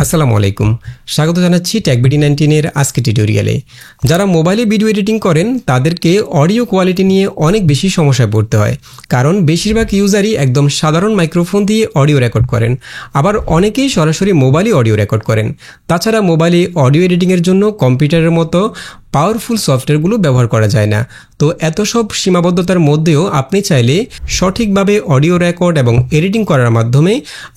আসসালামু আলাইকুম, স্বাগত জানাচ্ছি টেকবিডি 19 এর আজকে টিউটোরিয়ালে। যারা মোবাইলে ভিডিও এডিটিং করেন তাদেরকে অডিও কোয়ালিটি নিয়ে অনেক বেশি সমস্যায় পড়তে হয়, কারণ বেশিরভাগ ইউজারই একদম সাধারণ মাইক্রোফোন দিয়ে অডিও রেকর্ড করেন, আবার অনেকেই সরাসরি মোবাইলে অডিও রেকর্ড করেন। তাছাড়া মোবাইলে অডিও এডিটিংয়ের জন্য কম্পিউটারের মতো পাওয়ারফুল সফটওয়্যারগুলো ব্যবহার করা যায় না। তো এত সব সীমাবদ্ধতার মধ্যেও আপনি চাইলে সঠিকভাবে অডিও রেকর্ড এবং এডিটিং করার মাধ্যমে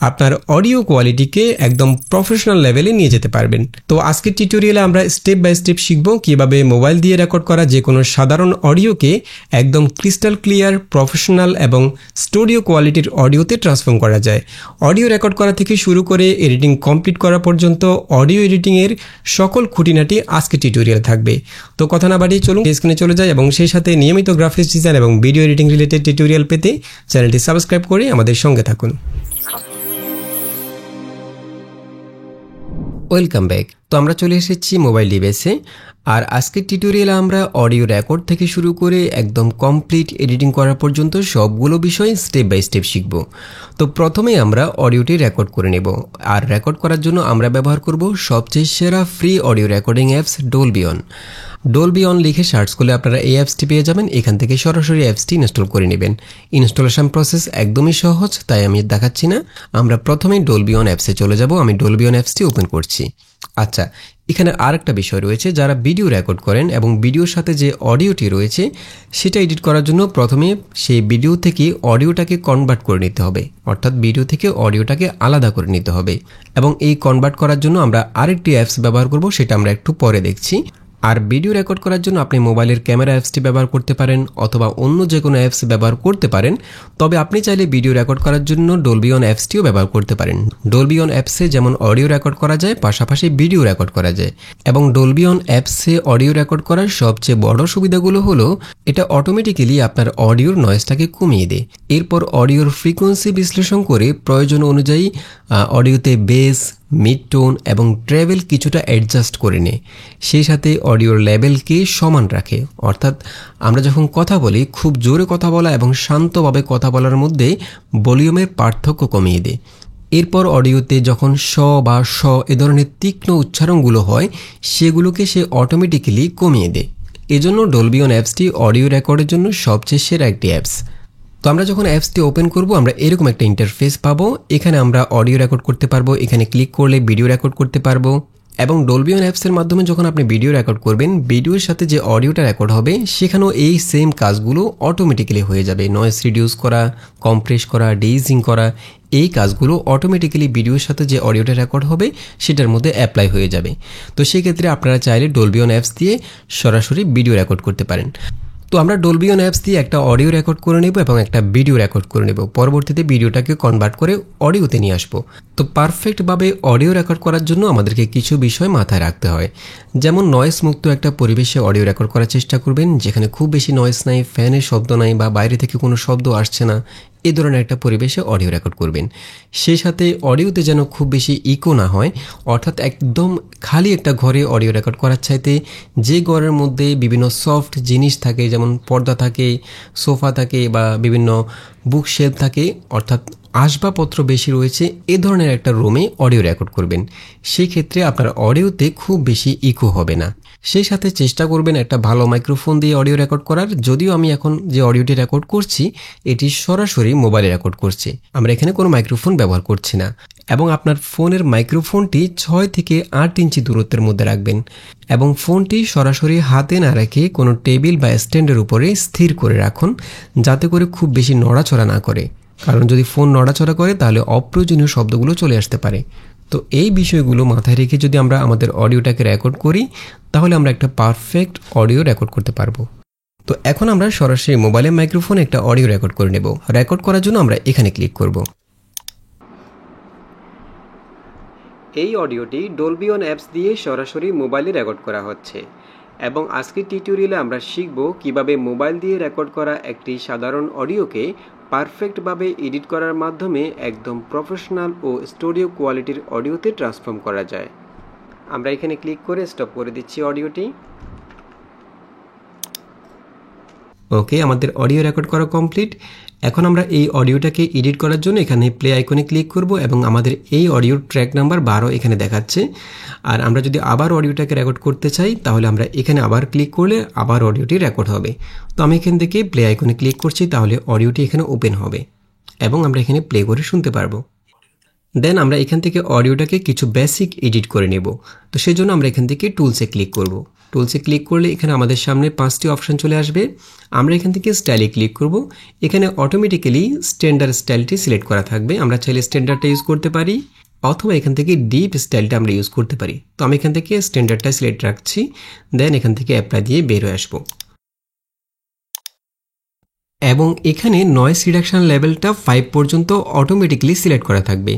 আপনার অডিও কোয়ালিটিকে একদম প্রফেশনাল লেভেলে নিয়ে যেতে পারবেন। তো আজকের টিউটোরিয়ালে আমরা স্টেপ বাই স্টেপ শিখব কিভাবে মোবাইল দিয়ে রেকর্ড করা যে কোনো সাধারণ অডিওকে একদম ক্রিস্টাল ক্লিয়ার, প্রফেশনাল এবং স্টুডিও কোয়ালিটির অডিওতে ট্রান্সফর্ম করা যায়। অডিও রেকর্ড করা থেকে শুরু করে এডিটিং কমপ্লিট করা পর্যন্ত অডিও এডিটিংয়ের সকল খুঁটিনাটি আজকের টিউটোরিয়াল থাকবে। তো কথা না বাড়িয়ে চলুন স্ক্রিনে চলে যায় এবং সেই সাথে নিয়মিত গ্রাফিক্স ডিজাইন এবং ভিডিও এডিটিং রিলেটেড টিউটোরিয়াল পেতে চ্যানেলটি সাবস্ক্রাইব করে আমাদের সঙ্গে থাকুন। Welcome back. তো আমরা চলে এসেছি মোবাইল ডিভাইসে, আর আজকের টিউটোরিয়ালে আমরা অডিও রেকর্ড থেকে শুরু করে একদম কমপ্লিট এডিটিং করা পর্যন্ত সবগুলো বিষয় স্টেপ বাই স্টেপ শিখব। তো প্রথমেই আমরা অডিওটি রেকর্ড করে নেব, আর রেকর্ড করার জন্য আমরা ব্যবহার করব সবচেয়ে সেরা free audio recording apps Dolby on. Dolby on লিখে সার্চ করলে আপনারা এই অ্যাপসটি পেয়ে যাবেন। এখান থেকে সরাসরি অ্যাপসটি ইনস্টল করে নেবেন। ইনস্টলেশন প্রসেস একদমই সহজ, তাই আমি দেখাচ্ছি না। আমরা প্রথমেই ডলবি অন অ্যাপসে চলে যাব। আমি ডলবি অন অ্যাপসটি ওপেন করছি। আচ্ছা, এখানে আরেকটা বিষয় রয়েছে, যারা ভিডিও রেকর্ড করেন এবং ভিডিওর সাথে যে অডিওটি রয়েছে সেটা এডিট করার জন্য প্রথমে সেই ভিডিও থেকে অডিওটাকে কনভার্ট করে নিতে হবে, অর্থাৎ ভিডিও থেকে অডিওটাকে আলাদা করে নিতে হবে। এবং এই কনভার্ট করার জন্য আমরা আরেকটি অ্যাপস ব্যবহার করব, সেটা আমরা একটু পরে দেখছি। আর ভিডিও রেকর্ড করার জন্য আপনি মোবাইলের ক্যামেরা অ্যাপসটি ব্যবহার করতে পারেন অথবা অন্য যে কোনো অ্যাপস ব্যবহার করতে পারেন। তবে আপনি চাইলে ভিডিও রেকর্ড করার জন্য ডলবি অন অ্যাপসটিও ব্যবহার করতে পারেন। ডলবি অন অ্যাপসে যেমন অডিও রেকর্ড করা যায়, পাশাপাশি ভিডিও রেকর্ড করা যায়। এবং ডলবি অন অ্যাপসে অডিও রেকর্ড করার সবচেয়ে বড় সুবিধাগুলো হলো এটা অটোমেটিক্যালি আপনার অডিওর নয়েজটাকে কমিয়ে দেয়। এরপর অডিওর ফ্রিকোয়েন্সি বিশ্লেষণ করে প্রয়োজন অনুযায়ী অডিওতে বেস, মিড টোন এবং ট্রেভেল কিছুটা অ্যাডজাস্ট করে নেয়। সেই সাথে অডিওর লেভেলকে সমান রাখে, অর্থাৎ আমরা যখন কথা বলি খুব জোরে কথা বলা এবং শান্তভাবে কথা বলার মধ্যে ভলিউমের পার্থক্য কমিয়ে দেয়। এরপর অডিওতে যখন স বা স এ ধরনের তীক্ষ্ণ উচ্চারণগুলো হয় সেগুলোকে সে অটোমেটিক্যালি কমিয়ে দেয়। এজন্য ডলবি অন অ্যাপসটি অডিও রেকর্ডের জন্য সবচেয়ে সেরা একটি অ্যাপস। তো আমরা যখন অ্যাপসটি ওপেন করব আমরা এরকম একটা ইন্টারফেস পাবো। এখানে আমরা অডিও রেকর্ড করতে পারবো, এখানে ক্লিক করলে ভিডিও রেকর্ড করতে পারবো। এবং ডলবি অন অ্যাপসের মাধ্যমে যখন আপনি ভিডিও রেকর্ড করবেন, ভিডিওর সাথে যে অডিওটা রেকর্ড হবে সেখানেও এই সেম কাজগুলো অটোমেটিক্যালি হয়ে যাবে। নয়েজ রিডিউস করা, কম্প্রেস করা, ডেইজিং করা, এই কাজগুলো অটোমেটিক্যালি ভিডিওর সাথে যে অডিওটা রেকর্ড হবে সেটার মধ্যে অ্যাপ্লাই হয়ে যাবে। তো সেক্ষেত্রে আপনারা চাইলে ডলবি অন অ্যাপস দিয়ে সরাসরি ভিডিও রেকর্ড করতে পারেন। তো আমরা ডলবি অন অ্যাপস দিয়ে একটা অডিও রেকর্ড করে নেব এবং একটা ভিডিও রেকর্ড করে নেব। পরবর্তীতে ভিডিওটাকে কনভার্ট করে অডিওতে নিয়ে আসবো। তো পারফেক্টভাবে অডিও রেকর্ড করার জন্য আমাদেরকে কিছু বিষয় মাথায় রাখতে হয়। যেমন নয়েজ মুক্ত একটা পরিবেশে অডিও রেকর্ড করার চেষ্টা করবেন, যেখানে খুব বেশি নয়েজ নাই, ফ্যানের শব্দ নাই বা বাইরে থেকে কোনো শব্দ আসছে না, এই ধরনের একটা পরিবেশে অডিও রেকর্ড করবেন। সেই সাথে অডিওতে যেন খুব বেশি ইকো না হয়, অর্থাৎ একদম খালি একটা ঘরে অডিও রেকর্ড করার চাইতে যে ঘরের মধ্যে বিভিন্ন সফট জিনিস থাকে, যেমন পর্দা থাকে, সোফা থাকে বা বিভিন্ন বুক শেলফ থাকে, অর্থাৎ আসবাবপত্র বেশি রয়েছে, এ ধরনের একটা রুমে অডিও রেকর্ড করবেন। সেই ক্ষেত্রে আপনার অডিওতে খুব বেশি ইকো হবে না। সেই সাথে চেষ্টা করবেন একটা ভালো মাইক্রোফোন দিয়ে অডিও রেকর্ড করার। যদিও আমি এখন যে অডিওটি রেকর্ড করছি এটি সরাসরি মোবাইলে রেকর্ড করছি, আমরা এখানে কোনো মাইক্রোফোন ব্যবহার করছি না। এবং আপনার ফোনের মাইক্রোফোনটি 6 থেকে 8 ইঞ্চি দূরত্বের মধ্যে রাখবেন এবং ফোনটি সরাসরি হাতে না রেখে কোনো টেবিল বা স্ট্যান্ডের উপরে স্থির করে রাখুন, যাতে করে খুব বেশি নড়াচড়া না করে, কারণ যদি ফোন নড়াচড়া করে তাহলে অপ্রয়োজনীয় শব্দগুলো চলে আসতে পারে। তো এই বিষয়গুলো মাথায় রেখে যদি আমরা আমাদের অডিওটাকে রেকর্ড করি তাহলে আমরা একটা পারফেক্ট অডিও রেকর্ড করতে পারবো। তো এখন আমরা সরাসরি মোবাইলের মাইক্রোফোনে একটা অডিও রেকর্ড করে নেব। রেকর্ড করার জন্য আমরা এখানে ক্লিক করব। এই অডিওটি ডলবি অন অ্যাপস দিয়ে সরাসরি মোবাইলে রেকর্ড করা হচ্ছে এবং আজকের টিউটোরিয়ালে আমরা শিখব কিভাবে মোবাইল দিয়ে রেকর্ড করা একটি সাধারণ অডিওকে পারফেক্টভাবে এডিট করার মাধ্যমে একদম প্রফেশনাল ও স্টুডিও কোয়ালিটির অডিওতে ট্রান্সফর্ম করা যায়। আমরা এখানে ক্লিক করে স্টপ করে দিচ্ছি অডিওটি। ওকে, আমাদের অডিও রেকর্ড করা কমপ্লিট। এখন আমরা এই অডিওটাকে এডিট করার জন্য এখানে প্লে আইকনে ক্লিক করব এবং আমাদের এই অডিওর ট্র্যাক নাম্বার 12 এখানে দেখাচ্ছে। আর আমরা যদি আবার অডিওটাকে রেকর্ড করতে চাই তাহলে আমরা এখানে আবার ক্লিক করলে আবার অডিওটি রেকর্ড হবে। তো আমি এখান থেকে প্লে আইকনে ক্লিক করছি, তাহলে অডিওটি এখানে ওপেন হবে এবং আমরা এখানে প্লে করে শুনতে পারবো। দেন আমরা এখান থেকে অডিওটাকে কিছু বেসিক এডিট করে নেব। তো সেই জন্য আমরা এখান থেকে টুলসে ক্লিক করব। টুলসে ক্লিক করলে এখানে আমাদের সামনে 5টি অপশন চলে আসবে। আমরা এখান থেকে স্টাইলে ক্লিক করব। এখানে অটোমেটিক্যালি স্ট্যান্ডার্ড স্টাইলটি সিলেক্ট করা থাকবে। আমরা চাইলে স্ট্যান্ডার্ডটা ইউজ করতে পারি অথবা এখান থেকে ডিপ স্টাইলটা আমরা ইউজ করতে পারি। তো আমি এখান থেকে স্ট্যান্ডার্ডটা সিলেক্ট রাখছি। দেন এখান থেকে অ্যাপ্লাই দিয়ে বের হয়ে আসবো এবং এখানে নয়েজ রিডাকশন লেভেলটা 5 পর্যন্ত অটোমেটিক্যালি সিলেক্ট করা থাকবে।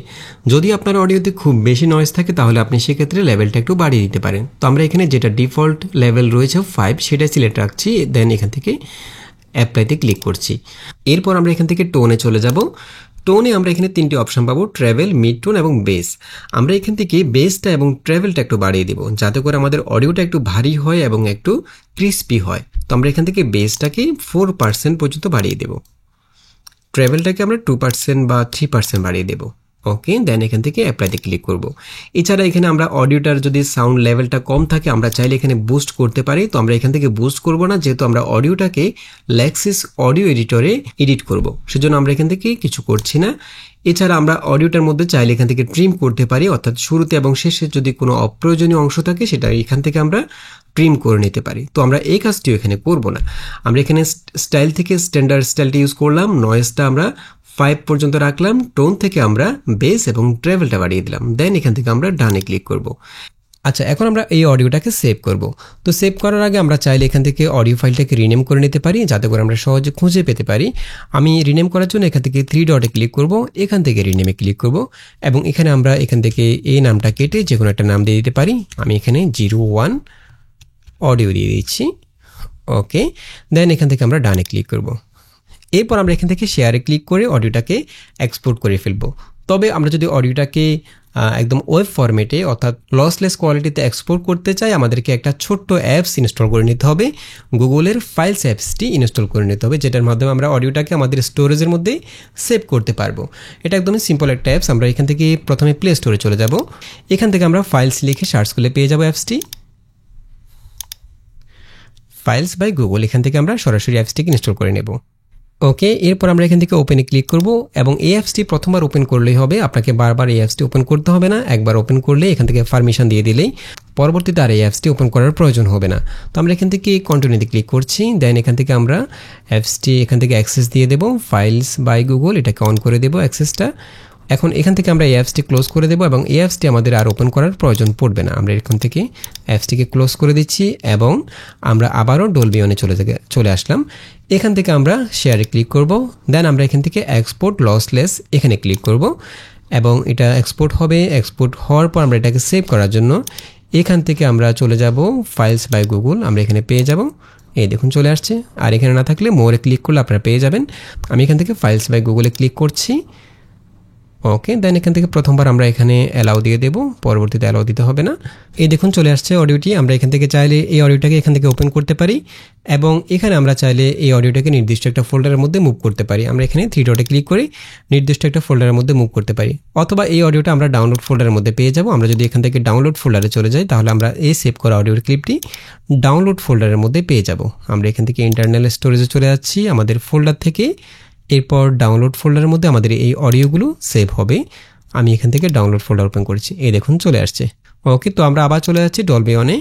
যদি আপনার অডিওতে খুব বেশি নয়েজ থাকে তাহলে আপনি সেক্ষেত্রে লেভেলটা একটু বাড়িয়ে দিতে পারেন। তো আমরা এখানে যেটা ডিফল্ট লেভেল রয়েছে 5 সেটা সিলেক্ট রাখছি। দেন এখান থেকে অ্যাপ্লাইতে ক্লিক করছি। এরপর আমরা এখান থেকে টোনে চলে যাব। টোনে আমরা এখানে 3টি অপশন পাবো, ট্রাভেল, মিড টোন এবং বেস। আমরা এখান থেকে বেসটা এবং ট্রাভেলটা একটু বাড়িয়ে দেব যাতে করে আমাদের অডিওটা একটু ভারী হয় এবং একটু ক্রিস্পি হয়। তো আমরা এখান থেকে বেসটাকে 4% পর্যন্ত বাড়িয়ে দেব, ট্রাভেলটাকে আমরা 2% বা 3% বাড়িয়ে দেব। ওকে, দেন এখান থেকে অ্যাপ্লাইতে ক্লিক করব। এছাড়া এখানে আমরা অডিওটার যদি সাউন্ড লেভেলটা কম থাকে আমরা চাইলে এখানে বুস্ট করতে পারি। তো আমরা এখান থেকে বুস্ট করব না, যেহেতু আমরা অডিওটাকে লেক্সিস অডিও এডিটরে এডিট করব, সেজন্য আমরা এখান থেকে কিছু করছি না। এছাড়া আমরা অডিওটার মধ্যে চাইলে এখান থেকে ট্রিম করতে পারি, অর্থাৎ শুরুতে এবং শেষে যদি কোনো অপ্রয়োজনীয় অংশ থাকে সেটা এখান থেকে আমরা ট্রিম করে নিতে পারি। তো আমরা এই কাজটিও এখানে করব না। আমরা এখানে স্টাইল থেকে স্ট্যান্ডার্ড স্টাইলটি ইউজ করলাম, নয়েজটা আমরা 5 পর্যন্ত রাখলাম, টোন থেকে আমরা বেস এবং ট্রাভেলটা বাড়িয়ে দিলাম। দেন এখান থেকে আমরা ডানে ক্লিক করব। আচ্ছা, এখন আমরা এই অডিওটাকে সেভ করব। তো সেভ করার আগে আমরা চাইলে এখান থেকে অডিও ফাইলটাকে রিনেম করে নিতে পারি যাতে করে আমরা সহজে খুঁজে পেতে পারি। আমি রিনেম করার জন্য এখান থেকে 3 ডটে ক্লিক করব, এখান থেকে রিনেমে ক্লিক করব এবং এখানে আমরা এখান থেকে এই নামটা কেটে যে কোনো একটা নাম দিয়ে দিতে পারি। আমি এখানে 01 অডিও দিয়ে দিচ্ছি। ওকে, দেন এখান থেকে আমরা ডানে ক্লিক করব। এরপর আমরা এখান থেকে শেয়ারে ক্লিক করে অডিওটাকে এক্সপোর্ট করে ফেলব। তবে আমরা যদি অডিওটাকে একদম ওয়েব ফরম্যাটে অর্থাৎ লসলেস কোয়ালিটিতে এক্সপোর্ট করতে চাই আমাদেরকে একটা ছোট্ট অ্যাপস ইনস্টল করে নিতে হবে। গুগলের ফাইলস অ্যাপসটি ইনস্টল করে নিতে হবে, যেটার মাধ্যমে আমরা অডিওটাকে আমাদের স্টোরেজের মধ্যে সেভ করতে পারবো। এটা একদমই সিম্পল একটা অ্যাপস। আমরা এখান থেকে প্রথমে প্লে স্টোরে চলে যাব। এখান থেকে আমরা ফাইলস লিখে সার্চ করলে পেয়ে যাব অ্যাপসটি, ফাইলস বাই গুগল। এখান থেকে আমরা সরাসরি অ্যাপসটিকে ইনস্টল করে নেব। ওকে, এরপর আমরা এখান থেকে ওপেনে ক্লিক করব এবং এই অ্যাপসটি প্রথমবার ওপেন করলেই হবে, আপনাকে বারবার এই অ্যাপসটি ওপেন করতে হবে না। একবার ওপেন করলে এখান থেকে পারমিশন দিয়ে দিলেই পরবর্তীতে আর এই অ্যাপসটি ওপেন করার প্রয়োজন হবে না। তো আমরা এখান থেকে কন্টিনিউতে ক্লিক করছি। দেন এখান থেকে আমরা অ্যাপসটি এখান থেকে অ্যাক্সেস দিয়ে দেব, ফাইলস বাই গুগল এটাকে অন করে দেব অ্যাক্সেসটা। এখন এখান থেকে আমরা এই অ্যাপসটি ক্লোজ করে দেব এবং এই অ্যাপসটি আমাদের আর ওপেন করার প্রয়োজন পড়বে না। আমরা এখান থেকে অ্যাপসটিকে ক্লোজ করে দিচ্ছি এবং আমরা আবারও ডলবি অনে চলে আসলাম। এখান থেকে আমরা শেয়ারে ক্লিক করব। দেন আমরা এখান থেকে এক্সপোর্ট লসলেস এখানে ক্লিক করব এবং এটা এক্সপোর্ট হবে। এক্সপোর্ট হওয়ার পর আমরা এটাকে সেভ করার জন্য এখান থেকে আমরা চলে যাব ফাইলস বাই গুগল, আমরা এখানে পেয়ে যাব। এই দেখুন চলে আসছে। আর এখানে না থাকলে মোরে ক্লিক করলে আপনারা পেয়ে যাবেন। আমি এখান থেকে ফাইলস বাই গুগলে ক্লিক করছি। ওকে, দেন এখান থেকে প্রথমবার আমরা এখানে অ্যালাউ দিয়ে দেব, পরবর্তীতে অ্যালাউ দিতে হবে না। এই দেখুন চলে আসছে অডিওটি। আমরা এখান থেকে চাইলে এই অডিওটাকে এখান থেকে ওপেন করতে পারি এবং এখানে আমরা চাইলে এই অডিওটাকে নির্দিষ্ট একটা ফোল্ডারের মধ্যে মুভ করতে পারি। আমরা এখানে 3 ডটে ক্লিক করে নির্দিষ্ট একটা ফোল্ডারের মধ্যে মুভ করতে পারি, অথবা এই অডিওটা আমরা ডাউনলোড ফোল্ডারের মধ্যে পেয়ে যাব। আমরা যদি এখান থেকে ডাউনলোড ফোল্ডারে চলে যাই তাহলে আমরা এই সেভ করা অডিওর ক্লিপটি ডাউনলোড ফোল্ডারের মধ্যে পেয়ে যাব। আমরা এখান থেকে ইন্টারনাল স্টোরেজে চলে যাচ্ছি আমাদের ফোল্ডার থেকে। এরপর ডাউনলোড ফোল্ডারের মধ্যে আমাদের এই অডিওগুলো সেভ হবে। আমি এখান থেকে ডাউনলোড ফোল্ডার ওপেন করেছি, এই দেখুন চলে আসছে। ওকে, তো আমরা আবার চলে যাচ্ছি ডলবি অনে।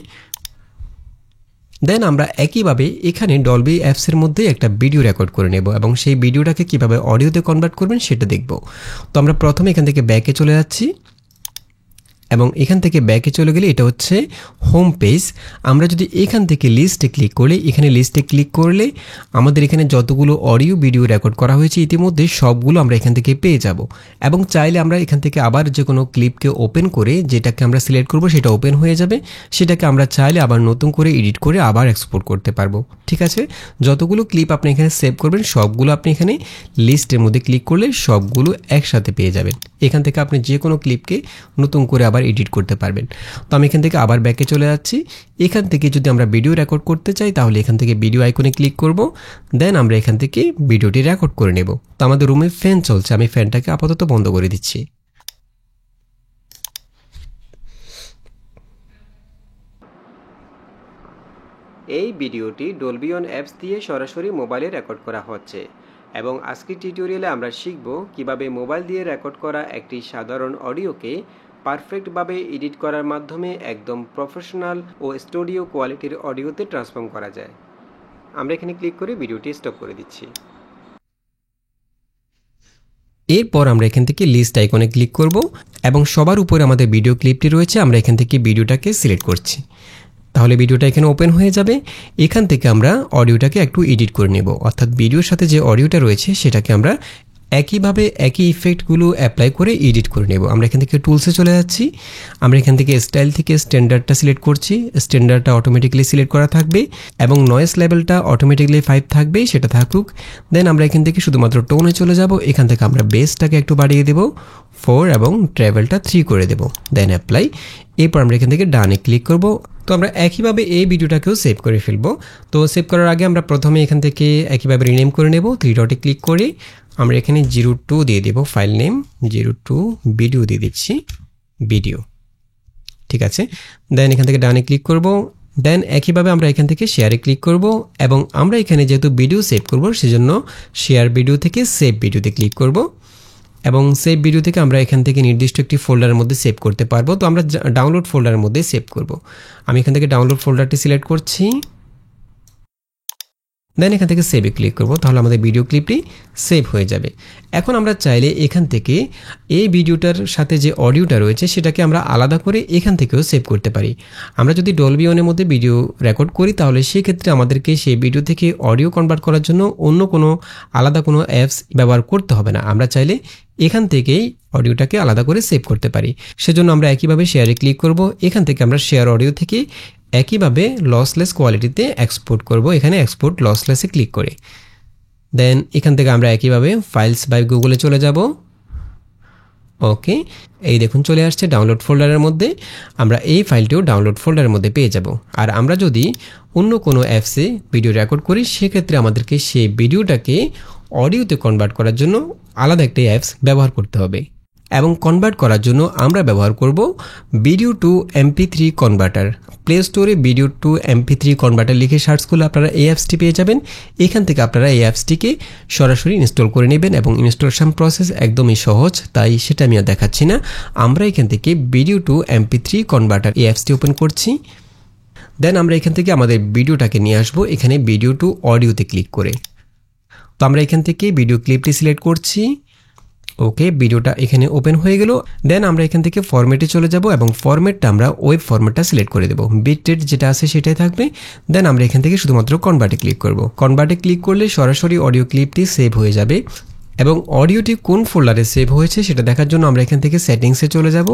দেন আমরা একইভাবে এখানে ডলবি অ্যাপসের মধ্যে একটা ভিডিও রেকর্ড করে নেব এবং সেই ভিডিওটাকে কিভাবে অডিওতে কনভার্ট করবেন সেটা দেখব। তো আমরা প্রথমে এখান থেকে ব্যাকে চলে যাচ্ছি এবং এখান থেকে ব্যাকে চলে গেলে এটা হচ্ছে হোম পেজ। আমরা যদি এখান থেকে লিস্টে ক্লিক করলে, এখানে লিস্টে ক্লিক করলে আমাদের এখানে যতগুলো অডিও ভিডিও রেকর্ড করা হয়েছে ইতিমধ্যে সবগুলো আমরা এখান থেকে পেয়ে যাব এবং চাইলে আমরা এখান থেকে আবার যে কোনো ক্লিপকে ওপেন করে যেটাকে আমরা সিলেক্ট করব সেটা ওপেন হয়ে যাবে। সেটাকে আমরা চাইলে আবার নতুন করে এডিট করে আবার এক্সপোর্ট করতে পারবো। ঠিক আছে, যতগুলো ক্লিপ আপনি এখানে সেভ করবেন সবগুলো আপনি এখানে লিস্টের মধ্যে ক্লিক করলে সবগুলো একসাথে পেয়ে যাবেন। এখান থেকে আপনি যে কোনো ক্লিপকে নতুন করে আবার আবার এডিট করতে পারবেন। তো আমি এখান থেকে আবার ব্যাকে চলে যাচ্ছি। এখান থেকে যদি আমরা ভিডিও রেকর্ড করতে চাই তাহলে এখান থেকে ভিডিও আইকনে ক্লিক করব, দেন আমরা এখান থেকে ভিডিওটি রেকর্ড করে নেব। তো আমাদের রুমে ফ্যান চলছে, আমি ফ্যানটাকে আপাতত বন্ধ করে দিচ্ছি। এই ভিডিওটি ডলবি অন অ্যাপস দিয়ে সরাসরি মোবাইলে রেকর্ড করা হচ্ছে এবং আজকের টিউটোরিয়ালে আমরা শিখব কিভাবে মোবাইল দিয়ে রেকর্ড করা একটি সাধারণ অডিওকে পারফেক্টভাবে এডিট করার মাধ্যমে একদম প্রফেশনাল ও স্টুডিও কোয়ালিটির অডিওতে ট্রান্সফর্ম করা যায়। আমরা এখানে ক্লিক করে ভিডিওটি স্টপ করে দিচ্ছি। এরপর আমরা এখান থেকে লিস্ট আইকনে ক্লিক করব এবং সবার উপরে আমাদের ভিডিও ক্লিপটি রয়েছে, আমরা এখান থেকে ভিডিওটাকে সিলেক্ট করছি। তাহলে ভিডিওটা এখানে ওপেন হয়ে যাবে। এখান থেকে আমরা অডিওটাকে একটু এডিট করে নেব, অর্থাৎ ভিডিওর সাথে যে অডিওটা রয়েছে সেটাকে আমরা একইভাবে একই ইফেক্টগুলো অ্যাপ্লাই করে এডিট করে নেব। আমরা এখান থেকে টুলসে চলে যাচ্ছি, আমরা এখান থেকে স্টাইল থেকে স্ট্যান্ডার্ডটা সিলেক্ট করছি। স্ট্যান্ডার্ডটা অটোমেটিক্যালি সিলেক্ট করা থাকবে এবং নয়েজ লেভেলটা অটোমেটিক্যালি 5 থাকবে, সেটা থাকুক। দেন আমরা এখান থেকে শুধুমাত্র টোনে চলে যাব। এখান থেকে আমরা বেসটাকে একটু বাড়িয়ে দেব 4 এবং ট্রাভেলটা 3 করে দেব, দেন অ্যাপ্লাই। এরপর আমরা এখান থেকে ডানে ক্লিক করব। তো আমরা একইভাবে এই ভিডিওটাকেও সেভ করে ফেলবো। তো সেভ করার আগে আমরা প্রথমে এখান থেকে একইভাবে রিনেম করে নেব। 3 ডটে ক্লিক করে আমরা এখানে 02 দিয়ে দেব, ফাইল নেম 02 ভিডিও দিয়ে দিচ্ছি, ভিডিও, ঠিক আছে। দেন এখান থেকে ডানে ক্লিক করব। দেন একইভাবে আমরা এখান থেকে শেয়ারে ক্লিক করব এবং আমরা এখানে যেহেতু ভিডিও সেভ করব সেজন্য শেয়ার ভিডিও থেকে সেভ ভিডিওতে ক্লিক করব এবং সেভ ভিডিও থেকে আমরা এখান থেকে নির্দিষ্ট একটি ফোল্ডারের মধ্যে সেভ করতে পারবো। তো আমরা ডাউনলোড ফোল্ডারের মধ্যে সেভ করব। আমি এখান থেকে ডাউনলোড ফোল্ডারটি সিলেক্ট করছি, দেন এখান থেকে সেভে ক্লিক করব, তাহলে আমাদের ভিডিও ক্লিপটি সেভ হয়ে যাবে। এখন আমরা চাইলে এখান থেকে এই ভিডিওটার সাথে যে অডিওটা রয়েছে সেটাকে আমরা আলাদা করে এখান থেকেও সেভ করতে পারি। আমরা যদি ডলবি অনের মধ্যে ভিডিও রেকর্ড করি তাহলে সেক্ষেত্রে আমাদেরকে সেই ভিডিও থেকে অডিও কনভার্ট করার জন্য অন্য কোনো আলাদা কোনো অ্যাপস ব্যবহার করতে হবে না। আমরা চাইলে এখান থেকেই অডিওটাকে আলাদা করে সেভ করতে পারি। সেজন্য আমরা একইভাবে শেয়ারে ক্লিক করব। এখান থেকে আমরা শেয়ার অডিও থেকে একইভাবে লসলেস কোয়ালিটিতে এক্সপোর্ট করব, এখানে এক্সপোর্ট লসলেসে ক্লিক করে। দেন এখান থেকে আমরা একইভাবে ফাইলস বাই গুগলে চলে যাব। ওকে, এই দেখুন চলে আসছে ডাউনলোড ফোল্ডারের মধ্যে। আমরা এই ফাইলটিও ডাউনলোড ফোল্ডারের মধ্যে পেয়ে যাব। আর আমরা যদি অন্য কোনো অ্যাপসে ভিডিও রেকর্ড করি সেক্ষেত্রে আমাদেরকে সেই ভিডিওটাকে অডিওতে কনভার্ট করার জন্য আলাদা একটা অ্যাপস ব্যবহার করতে হবে এবং কনভার্ট করার জন্য আমরা ব্যবহার করব video to MP3 converter. Play স্টোরে ভিডিও টু MP3 কনভার্টার লিখে সার্চ করলে আপনারা এই অ্যাপসটি পেয়ে যাবেন। এখান থেকে আপনারা এই অ্যাপসটিকে সরাসরি ইনস্টল করে নেবেন এবং ইনস্টলেশন প্রসেস একদমই সহজ, তাই সেটা আমি আর দেখাচ্ছি না। আমরা এখান থেকে ভিডিও টু MP3 কনভার্টার এই অ্যাপসটি ওপেন করছি। দেন আমরা এখান থেকে আমাদের ভিডিওটাকে নিয়ে আসবো এখানে ভিডিও টু অডিওতে ক্লিক করে। তো আমরা এখান থেকে ভিডিও ক্লিপটি সিলেক্ট করছি। ওকে, ভিডিওটা এখানে ওপেন হয়ে গেল। দেন আমরা এখান থেকে ফরম্যাটে চলে যাব এবং ফরম্যাটটা আমরা ওয়েব ফরম্যাটটা সিলেক্ট করে দেব, বিট রেট যেটা আছে সেটাই থাকবে। দেন আমরা এখান থেকে শুধুমাত্র কনভার্টে ক্লিক করব। কনভার্টে ক্লিক করলে সরাসরি অডিও ক্লিপটি সেভ হয়ে যাবে এবং অডিওটি কোন ফোল্ডারে সেভ হয়েছে সেটা দেখার জন্য আমরা এখান থেকে সেটিংসে চলে যাব।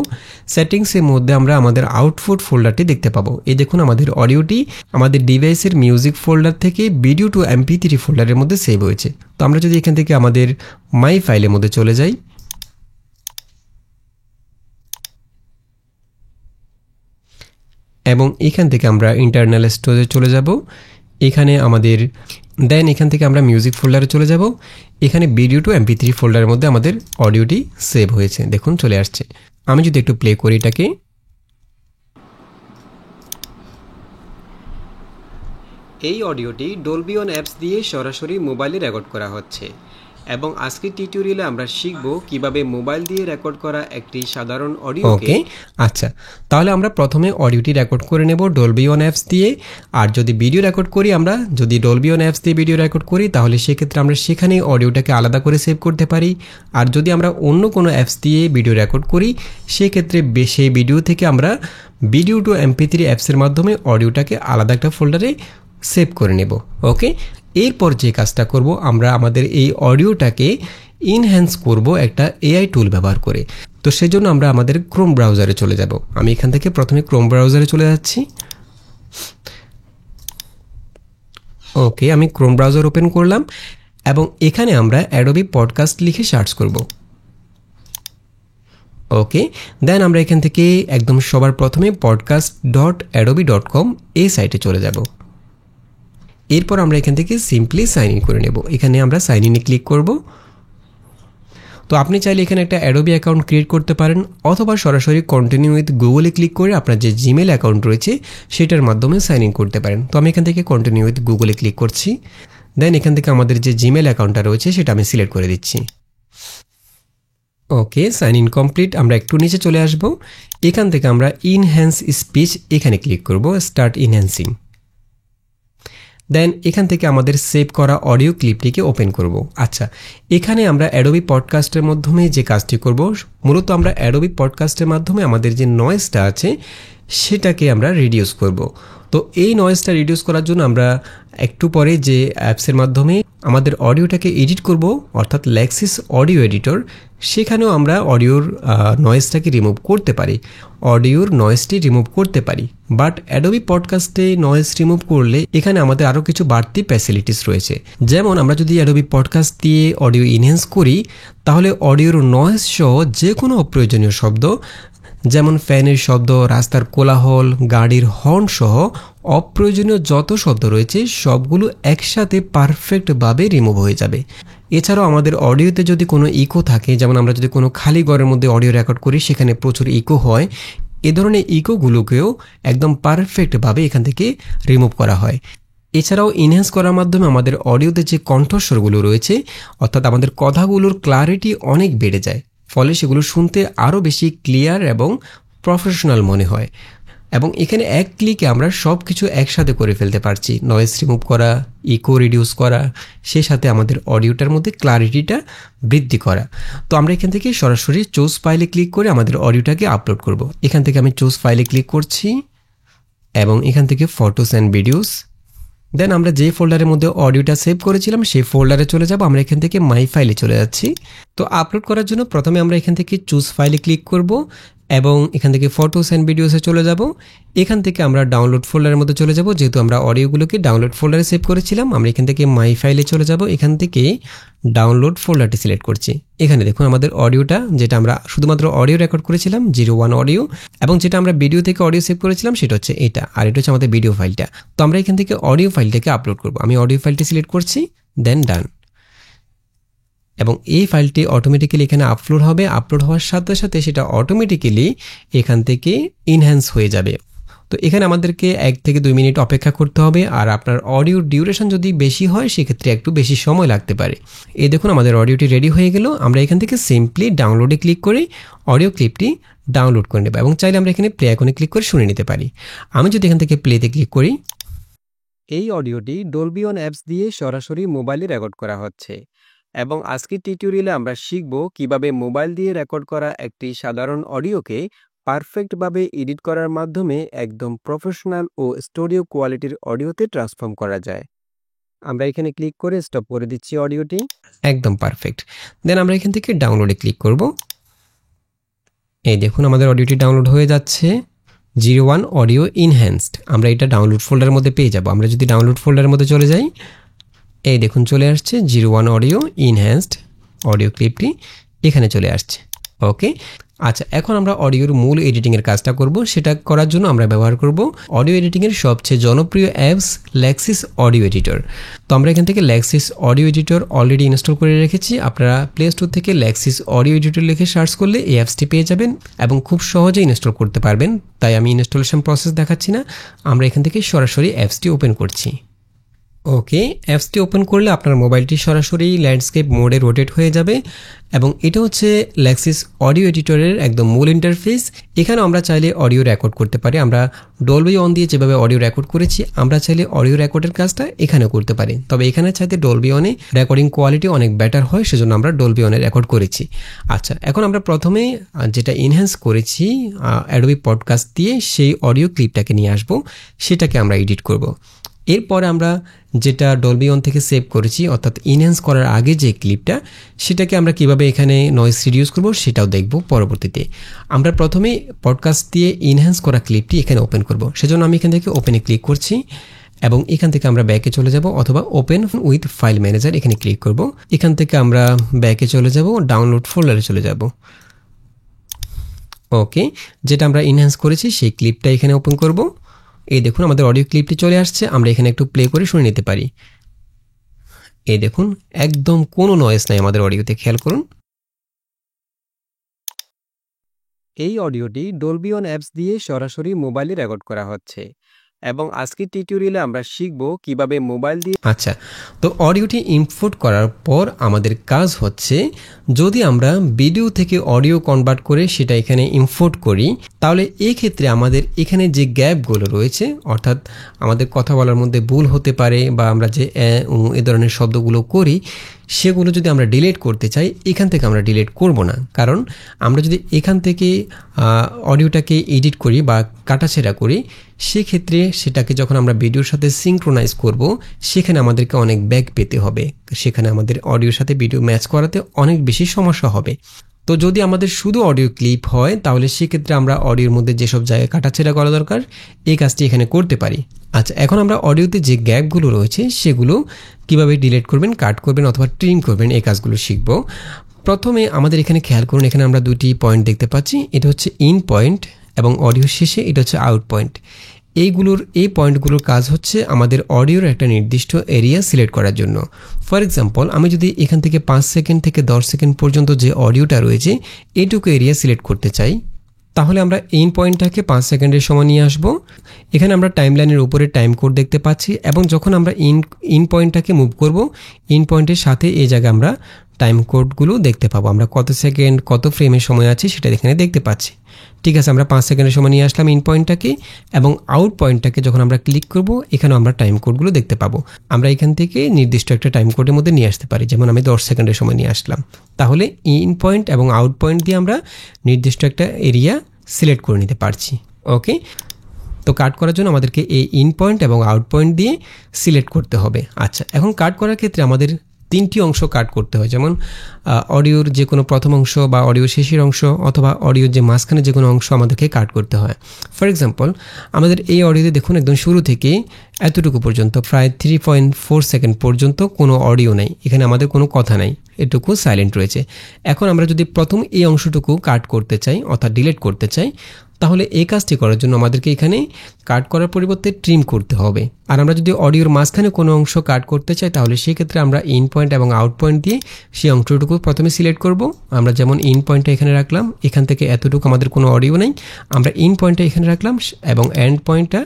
সেটিংসের মধ্যে আমরা আমাদের আউটপুট ফোল্ডারটি দেখতে পাবো। এই দেখুন আমাদের অডিওটি আমাদের ডিভাইসের মিউজিক ফোল্ডার থেকে ভিডিও টু MP3 ফোল্ডারের মধ্যে সেভ হয়েছে। তো আমরা যদি এখান থেকে আমাদের মাই ফাইলের মধ্যে চলে যাই এবং এখান থেকে আমরা ইন্টারনাল স্টোরেজে চলে যাব, এখানে আমাদের দেন এখান থেকে আমরা মিউজিক ফোল্ডারে চলে যাব। এখানে ভিডিও টু MP3 ফোল্ডারের মধ্যে আমাদের অডিওটি সেভ হয়েছে, দেখুন চলে আসছে। আমি যদি একটু প্লে করি এটাকে, এই অডিওটি ডলবি অন অ্যাপস দিয়ে সরাসরি মোবাইলে রেকর্ড করা হচ্ছে এবং আজকের টিউটোরিয়ালে আমরা শিখব কিভাবে মোবাইল দিয়ে রেকর্ড করা একটি সাধারণ অডিওকে। আচ্ছা, তাহলে আমরা প্রথমে অডিওটি রেকর্ড করে নেব ডলবি অন অ্যাপস দিয়ে। আর যদি ভিডিও রেকর্ড করি, আমরা যদি ডলবি অন অ্যাপস দিয়ে ভিডিও রেকর্ড করি তাহলে সেক্ষেত্রে আমরা সেখানেই অডিওটাকে আলাদা করে সেভ করতে পারি। আর যদি আমরা অন্য কোনো অ্যাপস দিয়ে ভিডিও রেকর্ড করি সেক্ষেত্রে সেই ভিডিও থেকে আমরা ভিডিও টু MP3 অ্যাপসের মাধ্যমে অডিওটাকে আলাদা একটা ফোল্ডারে সেভ করে নেব। ওকে, এরপর যে কাজটা করব, আমরা আমাদের এই অডিওটাকে ইনহ্যান্স করব একটা AI টুল ব্যবহার করে। তো সেজন্য আমরা আমাদের ক্রোম ব্রাউজারে চলে যাব। আমি এখান থেকে প্রথমে ক্রোম ব্রাউজারে চলে যাচ্ছি। ওকে, আমি ক্রোম ব্রাউজার ওপেন করলাম এবং এখানে আমরা অ্যাডোবি পডকাস্ট লিখে সার্চ করব। ওকে, দেন আমরা এখান থেকে একদম সবার প্রথমে podcast.adobe.com এই সাইটে চলে যাব। এরপর আমরা এখান থেকে সিম্পলি সাইন ইন করে নেব। এখানে আমরা সাইন ইনে ক্লিক করব। তো আপনি চাইলে এখানে একটা অ্যাডোবি অ্যাকাউন্ট ক্রিয়েট করতে পারেন, অথবা সরাসরি কন্টিনিউ উইথ গুগলে ক্লিক করে আপনার যে জিমেল অ্যাকাউন্ট রয়েছে সেটার মাধ্যমে সাইন ইন করতে পারেন। তো আমি এখান থেকে কন্টিনিউ উইথ গুগলে ক্লিক করছি। দেন এখান থেকে আমাদের যে জিমেল অ্যাকাউন্টটা রয়েছে সেটা আমি সিলেক্ট করে দিচ্ছি। ওকে, সাইন ইন কমপ্লিট। আমরা একটু নিচে চলে আসব। এখান থেকে আমরা ইনহ্যান্স স্পিচ এখানে ক্লিক করব, স্টার্ট ইনহ্যান্সিং। দেন এখান থেকে আমাদের সেভ করা অডিও ক্লিপটিকে ওপেন করব। আচ্ছা, এখানে আমরা অ্যাডোবি পডকাস্টের মাধ্যমে যে কাজটি করব, মূলত আমরা অ্যাডোবি পডকাস্টের মাধ্যমে আমাদের যে নয়েজটা আছে সেটাকে আমরা রিডিউস করব। তো এই নয়েজটা রিডিউস করার জন্য আমরা একটু পরে যে অ্যাপসের মাধ্যমে আমাদের অডিওটাকে এডিট করব, অর্থাৎ লেক্সিস অডিও এডিটর, সেখানেও আমরা অডিওর নয়েজটাকে রিমুভ করতে পারি, অডিওর নয়েজটি রিমুভ করতে পারি। বাট অ্যাডোবি পডকাস্টে নয়েজ রিমুভ করলে এখানে আমাদের আরও কিছু বাড়তি ফ্যাসিলিটিস রয়েছে। যেমন আমরা যদি অ্যাডোবি পডকাস্ট দিয়ে অডিও ইনহ্যান্স করি, তাহলে অডিওর নয়েজ সহ যে কোনো অপ্রয়োজনীয় শব্দ, যেমন ফ্যানের শব্দ, রাস্তার কোলাহল, গাড়ির হর্ন সহ অপ্রয়োজনীয় যত শব্দ রয়েছে সবগুলো একসাথে পারফেক্টভাবে রিমুভ হয়ে যাবে। এছাড়াও আমাদের অডিওতে যদি কোনো ইকো থাকে, যেমন আমরা যদি কোনো খালি ঘরের মধ্যে অডিও রেকর্ড করি সেখানে প্রচুর ইকো হয়, এ ধরনের ইকোগুলোকেও একদম পারফেক্টভাবে এখান থেকে রিমুভ করা হয়। এছাড়াও ইনহ্যান্স করার মাধ্যমে আমাদের অডিওতে যে কণ্ঠস্বরগুলো রয়েছে, অর্থাৎ আমাদের কথাগুলোর ক্লারিটি অনেক বেড়ে যায়, ফলে সেগুলো শুনতে আরও বেশি ক্লিয়ার এবং প্রফেশনাল মনে হয়। এবং এখানে এক ক্লিকে আমরা সব কিছু একসাথে করে ফেলতে পারছি, নয়েজ রিমুভ করা, ইকো রিডিউস করা, সে সাথে আমাদের অডিওটার মধ্যে ক্লারিটিটা বৃদ্ধি করা। তো আমরা এখান থেকে সরাসরি চুজ ফাইলে ক্লিক করে আমাদের অডিওটাকে আপলোড করব। এখান থেকে আমি চুজ ফাইলে ক্লিক করছি এবং এখান থেকে ফটোস অ্যান্ড ভিডিওস। দেন আমরা যে ফোল্ডারের মধ্যে অডিওটা সেভ করেছিলাম সেই ফোল্ডারে চলে যাব। আমরা এখান থেকে মাই ফাইলে চলে যাচ্ছি। তো আপলোড করার জন্য প্রথমে আমরা এখান থেকে চুজ ফাইলে ক্লিক করব এবং এখান থেকে ফটোস অ্যান্ড ভিডিওসে চলে যাব। এখান থেকে আমরা ডাউনলোড ফোল্ডারের মধ্যে চলে যাব, যেহেতু আমরা অডিওগুলোকে ডাউনলোড ফোল্ডারে সেভ করেছিলাম। আমরা এখান থেকে মাই ফাইলে চলে যাব, এখান থেকে ডাউনলোড ফোল্ডারটি সিলেক্ট করছি। এখানে দেখুন আমাদের অডিওটা, যেটা আমরা শুধুমাত্র অডিও রেকর্ড করেছিলাম 01 অডিও, এবং যেটা আমরা ভিডিও থেকে অডিও সেভ করেছিলাম সেটা হচ্ছে এটা, আর এটা হচ্ছে আমাদের ভিডিও ফাইলটা। তো আমরা এখান থেকে অডিও ফাইলটাকে আপলোড করব। আমি অডিও ফাইলটি সিলেক্ট করছি, দেন ডান। এবং এই ফাইলটি অটোমেটিক্যালি এখানে আপলোড হবে। আপলোড হওয়ার সাথে সাথে সেটা অটোমেটিক্যালি এখান থেকে ইনহ্যান্স হয়ে যাবে। তো এখানে আমাদেরকে 1 থেকে 2 মিনিট অপেক্ষা করতে হবে, আর আপনার অডিওর ডিউরেশন যদি বেশি হয় সেক্ষেত্রে একটু বেশি সময় লাগতে পারে। এই দেখুন আমাদের অডিওটি রেডি হয়ে গেল। আমরা এখান থেকে সিম্পলি ডাউনলোডে ক্লিক করে অডিও ক্লিপটি ডাউনলোড করে নেব এবং চাইলে আমরা এখানে প্লে আইকনে ক্লিক করে শুনে নিতে পারি। আমি যদি এখান থেকে প্লেতে ক্লিক করি, এই অডিওটি ডলবি অন অ্যাপস দিয়ে সরাসরি মোবাইলে রেকর্ড করা হচ্ছে। এবং আজকের টিউটোরিয়ালে আমরা শিখব কিভাবে মোবাইল দিয়ে রেকর্ড করা একটি সাধারণ অডিওকে পারফেক্টভাবে এডিট করার মাধ্যমে একদম প্রফেশনাল ও স্টুডিও কোয়ালিটির অডিওতে ট্রান্সফর্ম করা যায়। আমরা এখানে ক্লিক করে স্টপ করে দিচ্ছি অডিওটি, একদম পারফেক্ট। দেন আমরা এখান থেকে ডাউনলোডে ক্লিক করব। এই দেখুন আমাদের অডিওটি ডাউনলোড হয়ে যাচ্ছে, 01 অডিও ইনহ্যান্সড। আমরা এটা ডাউনলোড ফোল্ডারের মধ্যে পেয়ে যাব। আমরা যদি ডাউনলোড ফোল্ডারের মধ্যে চলে যাই, এই দেখুন চলে আসছে 01 অডিও ইনহ্যান্সড, অডিও ক্লিপটি এখানে চলে আসছে। ওকে, আচ্ছা, এখন আমরা অডিওর মূল এডিটিংয়ের কাজটা করব। সেটা করার জন্য আমরা ব্যবহার করব অডিও এডিটিংয়ের সবচেয়ে জনপ্রিয় অ্যাপস লেক্সিস অডিও এডিটর। তো আমরা এখান থেকে Lexis audio editor already install করে রেখেছি। আপনারা প্লে স্টোর থেকে লেক্সিস অডিও এডিটর লিখে সার্চ করলে এই অ্যাপসটি পেয়ে যাবেন এবং খুব সহজে ইনস্টল করতে পারবেন। তাই আমি ইনস্টলেশন প্রসেস দেখাচ্ছি না, আমরা এখান থেকে সরাসরি অ্যাপসটি ওপেন করছি। ওকে, অ্যাপসটি ওপেন করলে আপনার মোবাইলটি সরাসরি ল্যান্ডস্কেপ মোডে রোটেট হয়ে যাবে এবং এটা হচ্ছে লেক্সিস অডিও এডিটরের একদম মূল ইন্টারফেস। এখানে আমরা চাইলে অডিও রেকর্ড করতে পারি। আমরা ডলবি অন দিয়ে যেভাবে অডিও রেকর্ড করেছি, আমরা চাইলে অডিও রেকর্ডের কাজটা এখানেও করতে পারি। তবে এখানে চাইতে ডলবি অনে রেকর্ডিং কোয়ালিটি অনেক বেটার হয়, সেজন্য আমরা ডলবি অনে রেকর্ড করেছি। আচ্ছা, এখন আমরা প্রথমে যেটা ইনহ্যান্স করেছি অ্যাডোবি পডকাস্ট দিয়ে, সেই অডিও ক্লিপটাকে নিয়ে আসবো, সেটাকে আমরা এডিট করব। এরপরে আমরা যেটা ডলবি অন থেকে সেভ করেছি, অর্থাৎ ইনহ্যান্স করার আগে যে ক্লিপটা, সেটাকে আমরা কিভাবে এখানে নয়েজ রিডিউস করব সেটাও দেখব পরবর্তীতে। আমরা প্রথমে পডকাস্ট দিয়ে ইনহ্যান্স করা ক্লিপটি এখানে ওপেন করব। সেজন্য আমি এখান থেকে ওপেনে ক্লিক করছি এবং এখান থেকে আমরা ব্যাকে চলে যাব, অথবা ওপেন উইথ ফাইল ম্যানেজার এখানে ক্লিক করব। এখান থেকে আমরা ব্যাকে চলে যাব, ডাউনলোড ফোল্ডারে চলে যাব। ওকে, যেটা আমরা ইনহ্যান্স করেছি সেই ক্লিপটা এখানে ওপেন করব। এই দেখুন আমাদের অডিও ক্লিপটি চলে আসছে, আমরা এখানে একটু প্লে করে শুনে নিতে পারি। এই দেখুন একদম কোনো নয়েজ নাই আমাদের অডিওতে, খেয়াল করুন। এই অডিওটি ডলবি অন অ্যাপস দিয়ে সরাসরি মোবাইলে রেকর্ড করা হচ্ছে এবং আজকের টিউটোরিয়ালে আমরা শিখব কিভাবে মোবাইল দিয়ে। আচ্ছা, তো অডিওটি ইম্পোর্ট করার পর আমাদের কাজ হচ্ছে, যদি আমরা ভিডিও থেকে অডিও কনভার্ট করে সেটা এখানে ইম্পোর্ট করি, তাহলে এই ক্ষেত্রে আমাদের এখানে যে গ্যাপগুলো রয়েছে, অর্থাৎ আমাদের কথা বলার মধ্যে ভুল হতে পারে বা আমরা যে এ ধরনের শব্দগুলো করি, সেগুলো যদি আমরা ডিলিট করতে চাই, এখান থেকে আমরা ডিলিট করব না। কারণ আমরা যদি এখান থেকে অডিওটাকে এডিট করি বা কাটাছেঁড়া করি, সেক্ষেত্রে সেটাকে যখন আমরা ভিডিওর সাথে সিঙ্ক্রোনাইজ করব, সেখানে আমাদেরকে অনেক ব্যাক পেতে হবে, সেখানে আমাদের অডিওর সাথে ভিডিও ম্যাচ করাতে অনেক বেশি সমস্যা হবে। তো যদি আমাদের শুধু অডিও ক্লিপ হয়, তাহলে সেক্ষেত্রে আমরা অডিওর মধ্যে যেসব জায়গায় কাটাছেঁড়া করা দরকার, এই কাজটি এখানে করতে পারি। আচ্ছা, এখন আমরা অডিওতে যে গ্যাপগুলো রয়েছে সেগুলো কিভাবে ডিলিট করবেন, কাট করবেন অথবা ট্রিম করবেন, এই কাজগুলো শিখব। প্রথমে আমাদের এখানে খেয়াল করুন, এখানে আমরা দুটি পয়েন্ট দেখতে পাচ্ছি। এটা হচ্ছে ইন পয়েন্ট এবং অডিও শেষে এটা হচ্ছে আউট পয়েন্ট। এই পয়েন্টগুলোর কাজ হচ্ছে আমাদের অডিওর একটা নির্দিষ্ট এরিয়া সিলেক্ট করার জন্য। ফর এক্সাম্পল, আমি যদি এখান থেকে 5 সেকেন্ড থেকে 10 সেকেন্ড পর্যন্ত যে অডিওটা রয়েছে এইটুকু এরিয়া সিলেক্ট করতে চাই, তাহলে আমরা ইন পয়েন্টটাকে 5 সেকেন্ডের সময় নিয়ে আসব। এখানে আমরা টাইমলাইনের উপরে টাইম কোড দেখতে পাচ্ছি এবং যখন আমরা ইন পয়েন্টটাকে মুভ করব, ইন পয়েন্টের সাথে এই জায়গায় আমরা টাইম কোডগুলো দেখতে পাবো। আমরা কত সেকেন্ড কত ফ্রেমের সময় আছে সেটা এখানে দেখতে পাচ্ছি। ঠিক আছে, আমরা 5 সেকেন্ডের সময় নিয়ে আসলাম ইন পয়েন্টটাকে, এবং আউট পয়েন্টটাকে যখন আমরা ক্লিক করব, এখানেও আমরা টাইম কোডগুলো দেখতে পাবো। আমরা এখান থেকে নির্দিষ্ট একটা টাইম কোডের মধ্যে নিয়ে আসতে পারি, যেমন আমি 10 সেকেন্ডের সময় নিয়ে আসলাম। তাহলে ইন পয়েন্ট এবং আউট পয়েন্ট দিয়ে আমরা নির্দিষ্ট একটা এরিয়া সিলেক্ট করে নিতে পারছি। ওকে, তো কাট করার জন্য আমাদেরকে এই ইন পয়েন্ট এবং আউট পয়েন্ট দিয়ে সিলেক্ট করতে হবে। আচ্ছা, এখন কাট করার ক্ষেত্রে আমাদের 3টি অংশ কাট করতে হয়, যেমন অডিওর যে কোনো প্রথম অংশ বা অডিও শেষের অংশ অথবা অডিওর যে মাঝখানে যে কোনো অংশ আমাদেরকে কাট করতে হয়। ফর এক্সাম্পল, আমাদের এই অডিওতে দেখুন একদম শুরু থেকে এতটুকু পর্যন্ত প্রায় 3.4 সেকেন্ড পর্যন্ত কোনো অডিও নেই, এখানে আমাদের কোনো কথা নাই, এটুকু সাইলেন্ট রয়েছে। এখন আমরা যদি প্রথম এই অংশটুকু কাট করতে চাই অর্থাৎ ডিলিট করতে চাই, তাহলে এই কাজটি করার জন্য আমাদেরকে এখানে কাট করার পরিবর্তে ট্রিম করতে হবে। আর আমরা যদি অডিওর মাঝখানে কোনো অংশ কাট করতে চাই, তাহলে সেক্ষেত্রে আমরা ইন পয়েন্ট এবং আউট পয়েন্ট দিয়ে সেই অংশটুকু প্রথমে সিলেক্ট করব। আমরা যেমন ইন পয়েন্টটা এখানে রাখলাম, এখান থেকে এতটুকু আমাদের কোনো অডিও নেই, আমরা ইন পয়েন্টটা এখানে রাখলাম এবং এন্ড পয়েন্টটা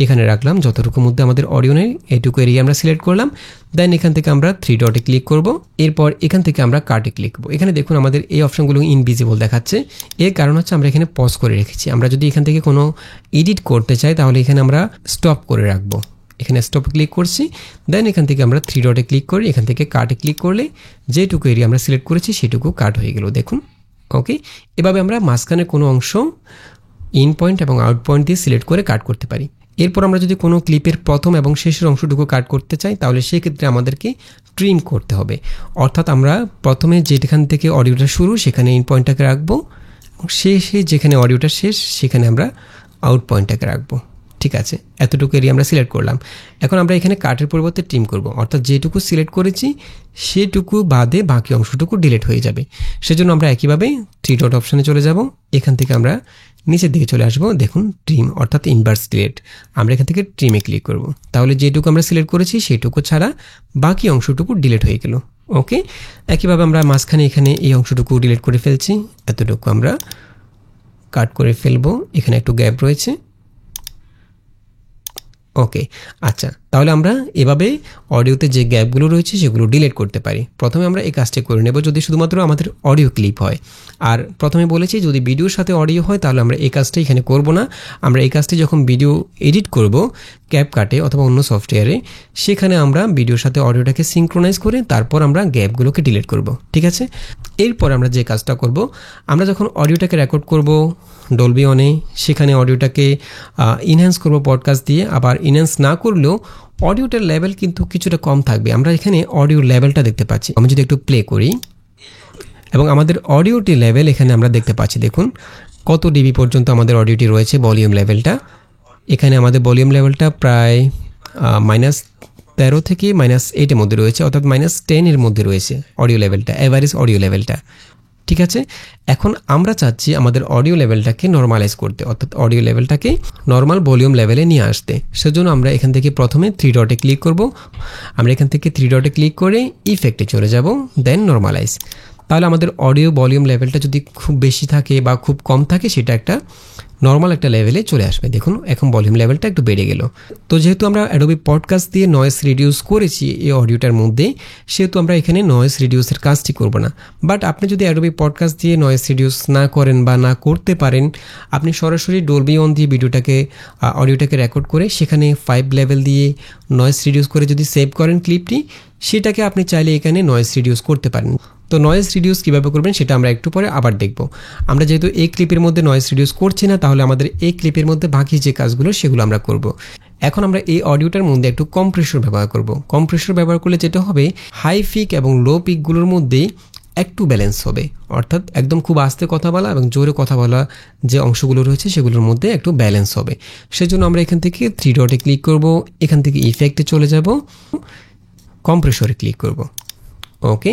এখানে রাখলাম, যতটুকু মধ্যে আমাদের অডিও নেই এইটুকু এরিয়া আমরা সিলেক্ট করলাম। দেন এখান থেকে আমরা 3 ডটে ক্লিক করব, এরপর এখান থেকে আমরা কাটে ক্লিক করব। এখানে দেখুন আমাদের এই অপশনগুলো ইনভিজিবল দেখাচ্ছে, এর কারণ হচ্ছে আমরা এখানে পজ করে রেখেছি। আমরা যদি এখান থেকে কোনো এডিট করতে চাই, তাহলে এখানে আমরা স্টপ করে রাখবো। এখানে স্টপে ক্লিক করছি, দেন এখান থেকে আমরা 3 ডটে ক্লিক করি, এখান থেকে কাটে ক্লিক করলে যেটুকু এরিয়া আমরা সিলেক্ট করেছি সেটুকু কাট হয়ে গেল, দেখুন। ওকে, এভাবে আমরা মাঝখানে কোনো অংশ ইন পয়েন্ট এবং আউট পয়েন্ট দিয়ে সিলেক্ট করে কাট করতে পারি। এরপর আমরা যদি কোনো ক্লিপের প্রথম এবং শেষের অংশটুকু কাট করতে চাই, তাহলে সেক্ষেত্রে আমাদেরকে ট্রিম করতে হবে। অর্থাৎ আমরা প্রথমে যেখান থেকে অডিওটা শুরু সেখানে ইন পয়েন্টটাকে রাখবো, এবং শেষে যেখানে অডিওটা শেষ সেখানে আমরা আউট পয়েন্টটাকে রাখবো। ঠিক আছে, এতটুকু এরিয়া আমরা সিলেক্ট করলাম। এখন আমরা এখানে কাটের পরিবর্তে ট্রিম করব, অর্থাৎ যেটুকু সিলেক্ট করেছি সেটুকু বাদে বাকি অংশটুকু ডিলিট হয়ে যাবে। সেজন্য আমরা একইভাবে 3 ডট অপশানে চলে যাব, এখান থেকে আমরা নিচের দিকে চলে আসবো, দেখুন ট্রিম অর্থাৎ ইনভার্স ডিলিট। আমরা এখান থেকে ট্রিমে ক্লিক করব, তাহলে যেটুকু আমরা সিলেক্ট করেছি সেটুকু ছাড়া বাকি অংশটুকু ডিলিট হয়ে গেল। ওকে, একইভাবে আমরা মাঝখানে এখানে এই অংশটুকু ডিলিট করে ফেলছি, এতটুকু আমরা কাট করে ফেলবো, এখানে একটু গ্যাপ রয়েছে। ওকে, আচ্ছা, তাহলে আমরা এভাবে অডিওতে যে গ্যাপগুলো রয়েছে সেগুলো ডিলিট করতে পারি। প্রথমে আমরা এই কাজটি করে নেব যদি শুধুমাত্র আমাদের অডিও ক্লিপ হয়। আর প্রথমে বলেছি যদি ভিডিওর সাথে অডিও হয় তাহলে আমরা এই কাজটা এখানে করব না। আমরা এই কাজটি যখন ভিডিও এডিট করব ক্যাপকাটে অথবা অন্য সফটওয়্যারে, সেখানে আমরা ভিডিওর সাথে অডিওটাকে সিঙ্ক্রোনাইজ করে তারপর আমরা গ্যাপগুলোকে ডিলিট করব। ঠিক আছে, এরপর আমরা যে কাজটা করব, আমরা যখন অডিওটাকে রেকর্ড করব ডলবি অনে, সেখানে অডিওটাকে ইনহ্যান্স করব পডকাস্ট দিয়ে। আবার ইনহ্যান্স না করলেও অডিওটার লেভেল কিন্তু কিছুটা কম থাকবে। আমরা এখানে অডিও লেভেলটা দেখতে পাচ্ছি, আমি যদি একটু প্লে করি এবং আমাদের অডিওটি লেভেল এখানে আমরা দেখতে পাচ্ছি, দেখুন কত ডিবি পর্যন্ত আমাদের অডিওটি রয়েছে। ভলিউম লেভেলটা এখানে আমাদের ভলিউম লেভেলটা প্রায় -13 থেকে -8 এর মধ্যে রয়েছে, অর্থাৎ -10 এর মধ্যে রয়েছে অডিও লেভেলটা, এভারেজ অডিও লেভেলটা। ঠিক আছে, এখন আমরা চাচ্ছি আমাদের অডিও লেভেলটাকে নর্মালাইজ করতে, অর্থাৎ অডিও লেভেলটাকে নর্মাল ভলিউম লেভেলে নিয়ে আসতে। সেজন্য আমরা এখান থেকে প্রথমে 3 ডটে ক্লিক করব। আমরা এখান থেকে 3 ডটে ক্লিক করে ইফেক্টে চলে যাব, দেন নর্মালাইজ। তাহলে আমাদের অডিও ভলিউম লেভেলটা যদি খুব বেশি থাকে বা খুব কম থাকে সেটা একটা নর্মাল একটা লেভেলে চলে আসবে। দেখুন এখন ভলিউম লেভেলটা একটু বেড়ে গেল। তো যেহেতু আমরা অ্যাডোবি পডকাস্ট দিয়ে নয়েজ রিডিউস করেছি এই অডিওটার মধ্যে, সেহেতু আমরা এখানে নয়েজ রিডিউসের কাজটি করব না। বাট আপনি যদি অ্যাডোবি পডকাস্ট দিয়ে নয়েজ রিডিউস না করেন বা না করতে পারেন, আপনি সরাসরি ডলবি অন দিয়ে অডিওটাকে রেকর্ড করে সেখানে 5 লেভেল দিয়ে নয়েজ রিডিউস করে যদি সেভ করেন ক্লিপটি, সেটাকে আপনি চাইলে এখানে নয়েজ রিডিউস করতে পারেন। তো নয়েজ রিডিউস কীভাবে করবেন সেটা আমরা একটু পরে আবার দেখব। আমরা যেহেতু এই ক্লিপের মধ্যে নয়েজ রিডিউস করছি না, তাহলে আমাদের এই ক্লিপের মধ্যে বাকি যে কাজগুলো সেগুলো আমরা করব। এখন আমরা এই অডিওটার মধ্যে একটু কম্প্রেসর ব্যবহার করব। কম্প্রেসর ব্যবহার করলে যেটা হবে, হাই পিক এবং লো পিকগুলোর মধ্যে একটু ব্যালেন্স হবে, অর্থাৎ একদম খুব আস্তে কথা বলা এবং জোরে কথা বলা যে অংশগুলো রয়েছে সেগুলোর মধ্যে একটু ব্যালেন্স হবে। সেজন্য আমরা এখান থেকে 3 ডটে ক্লিক করব, এখান থেকে ইফেক্টে চলে যাব, কম্প্রেসরে ক্লিক করব। ওকে,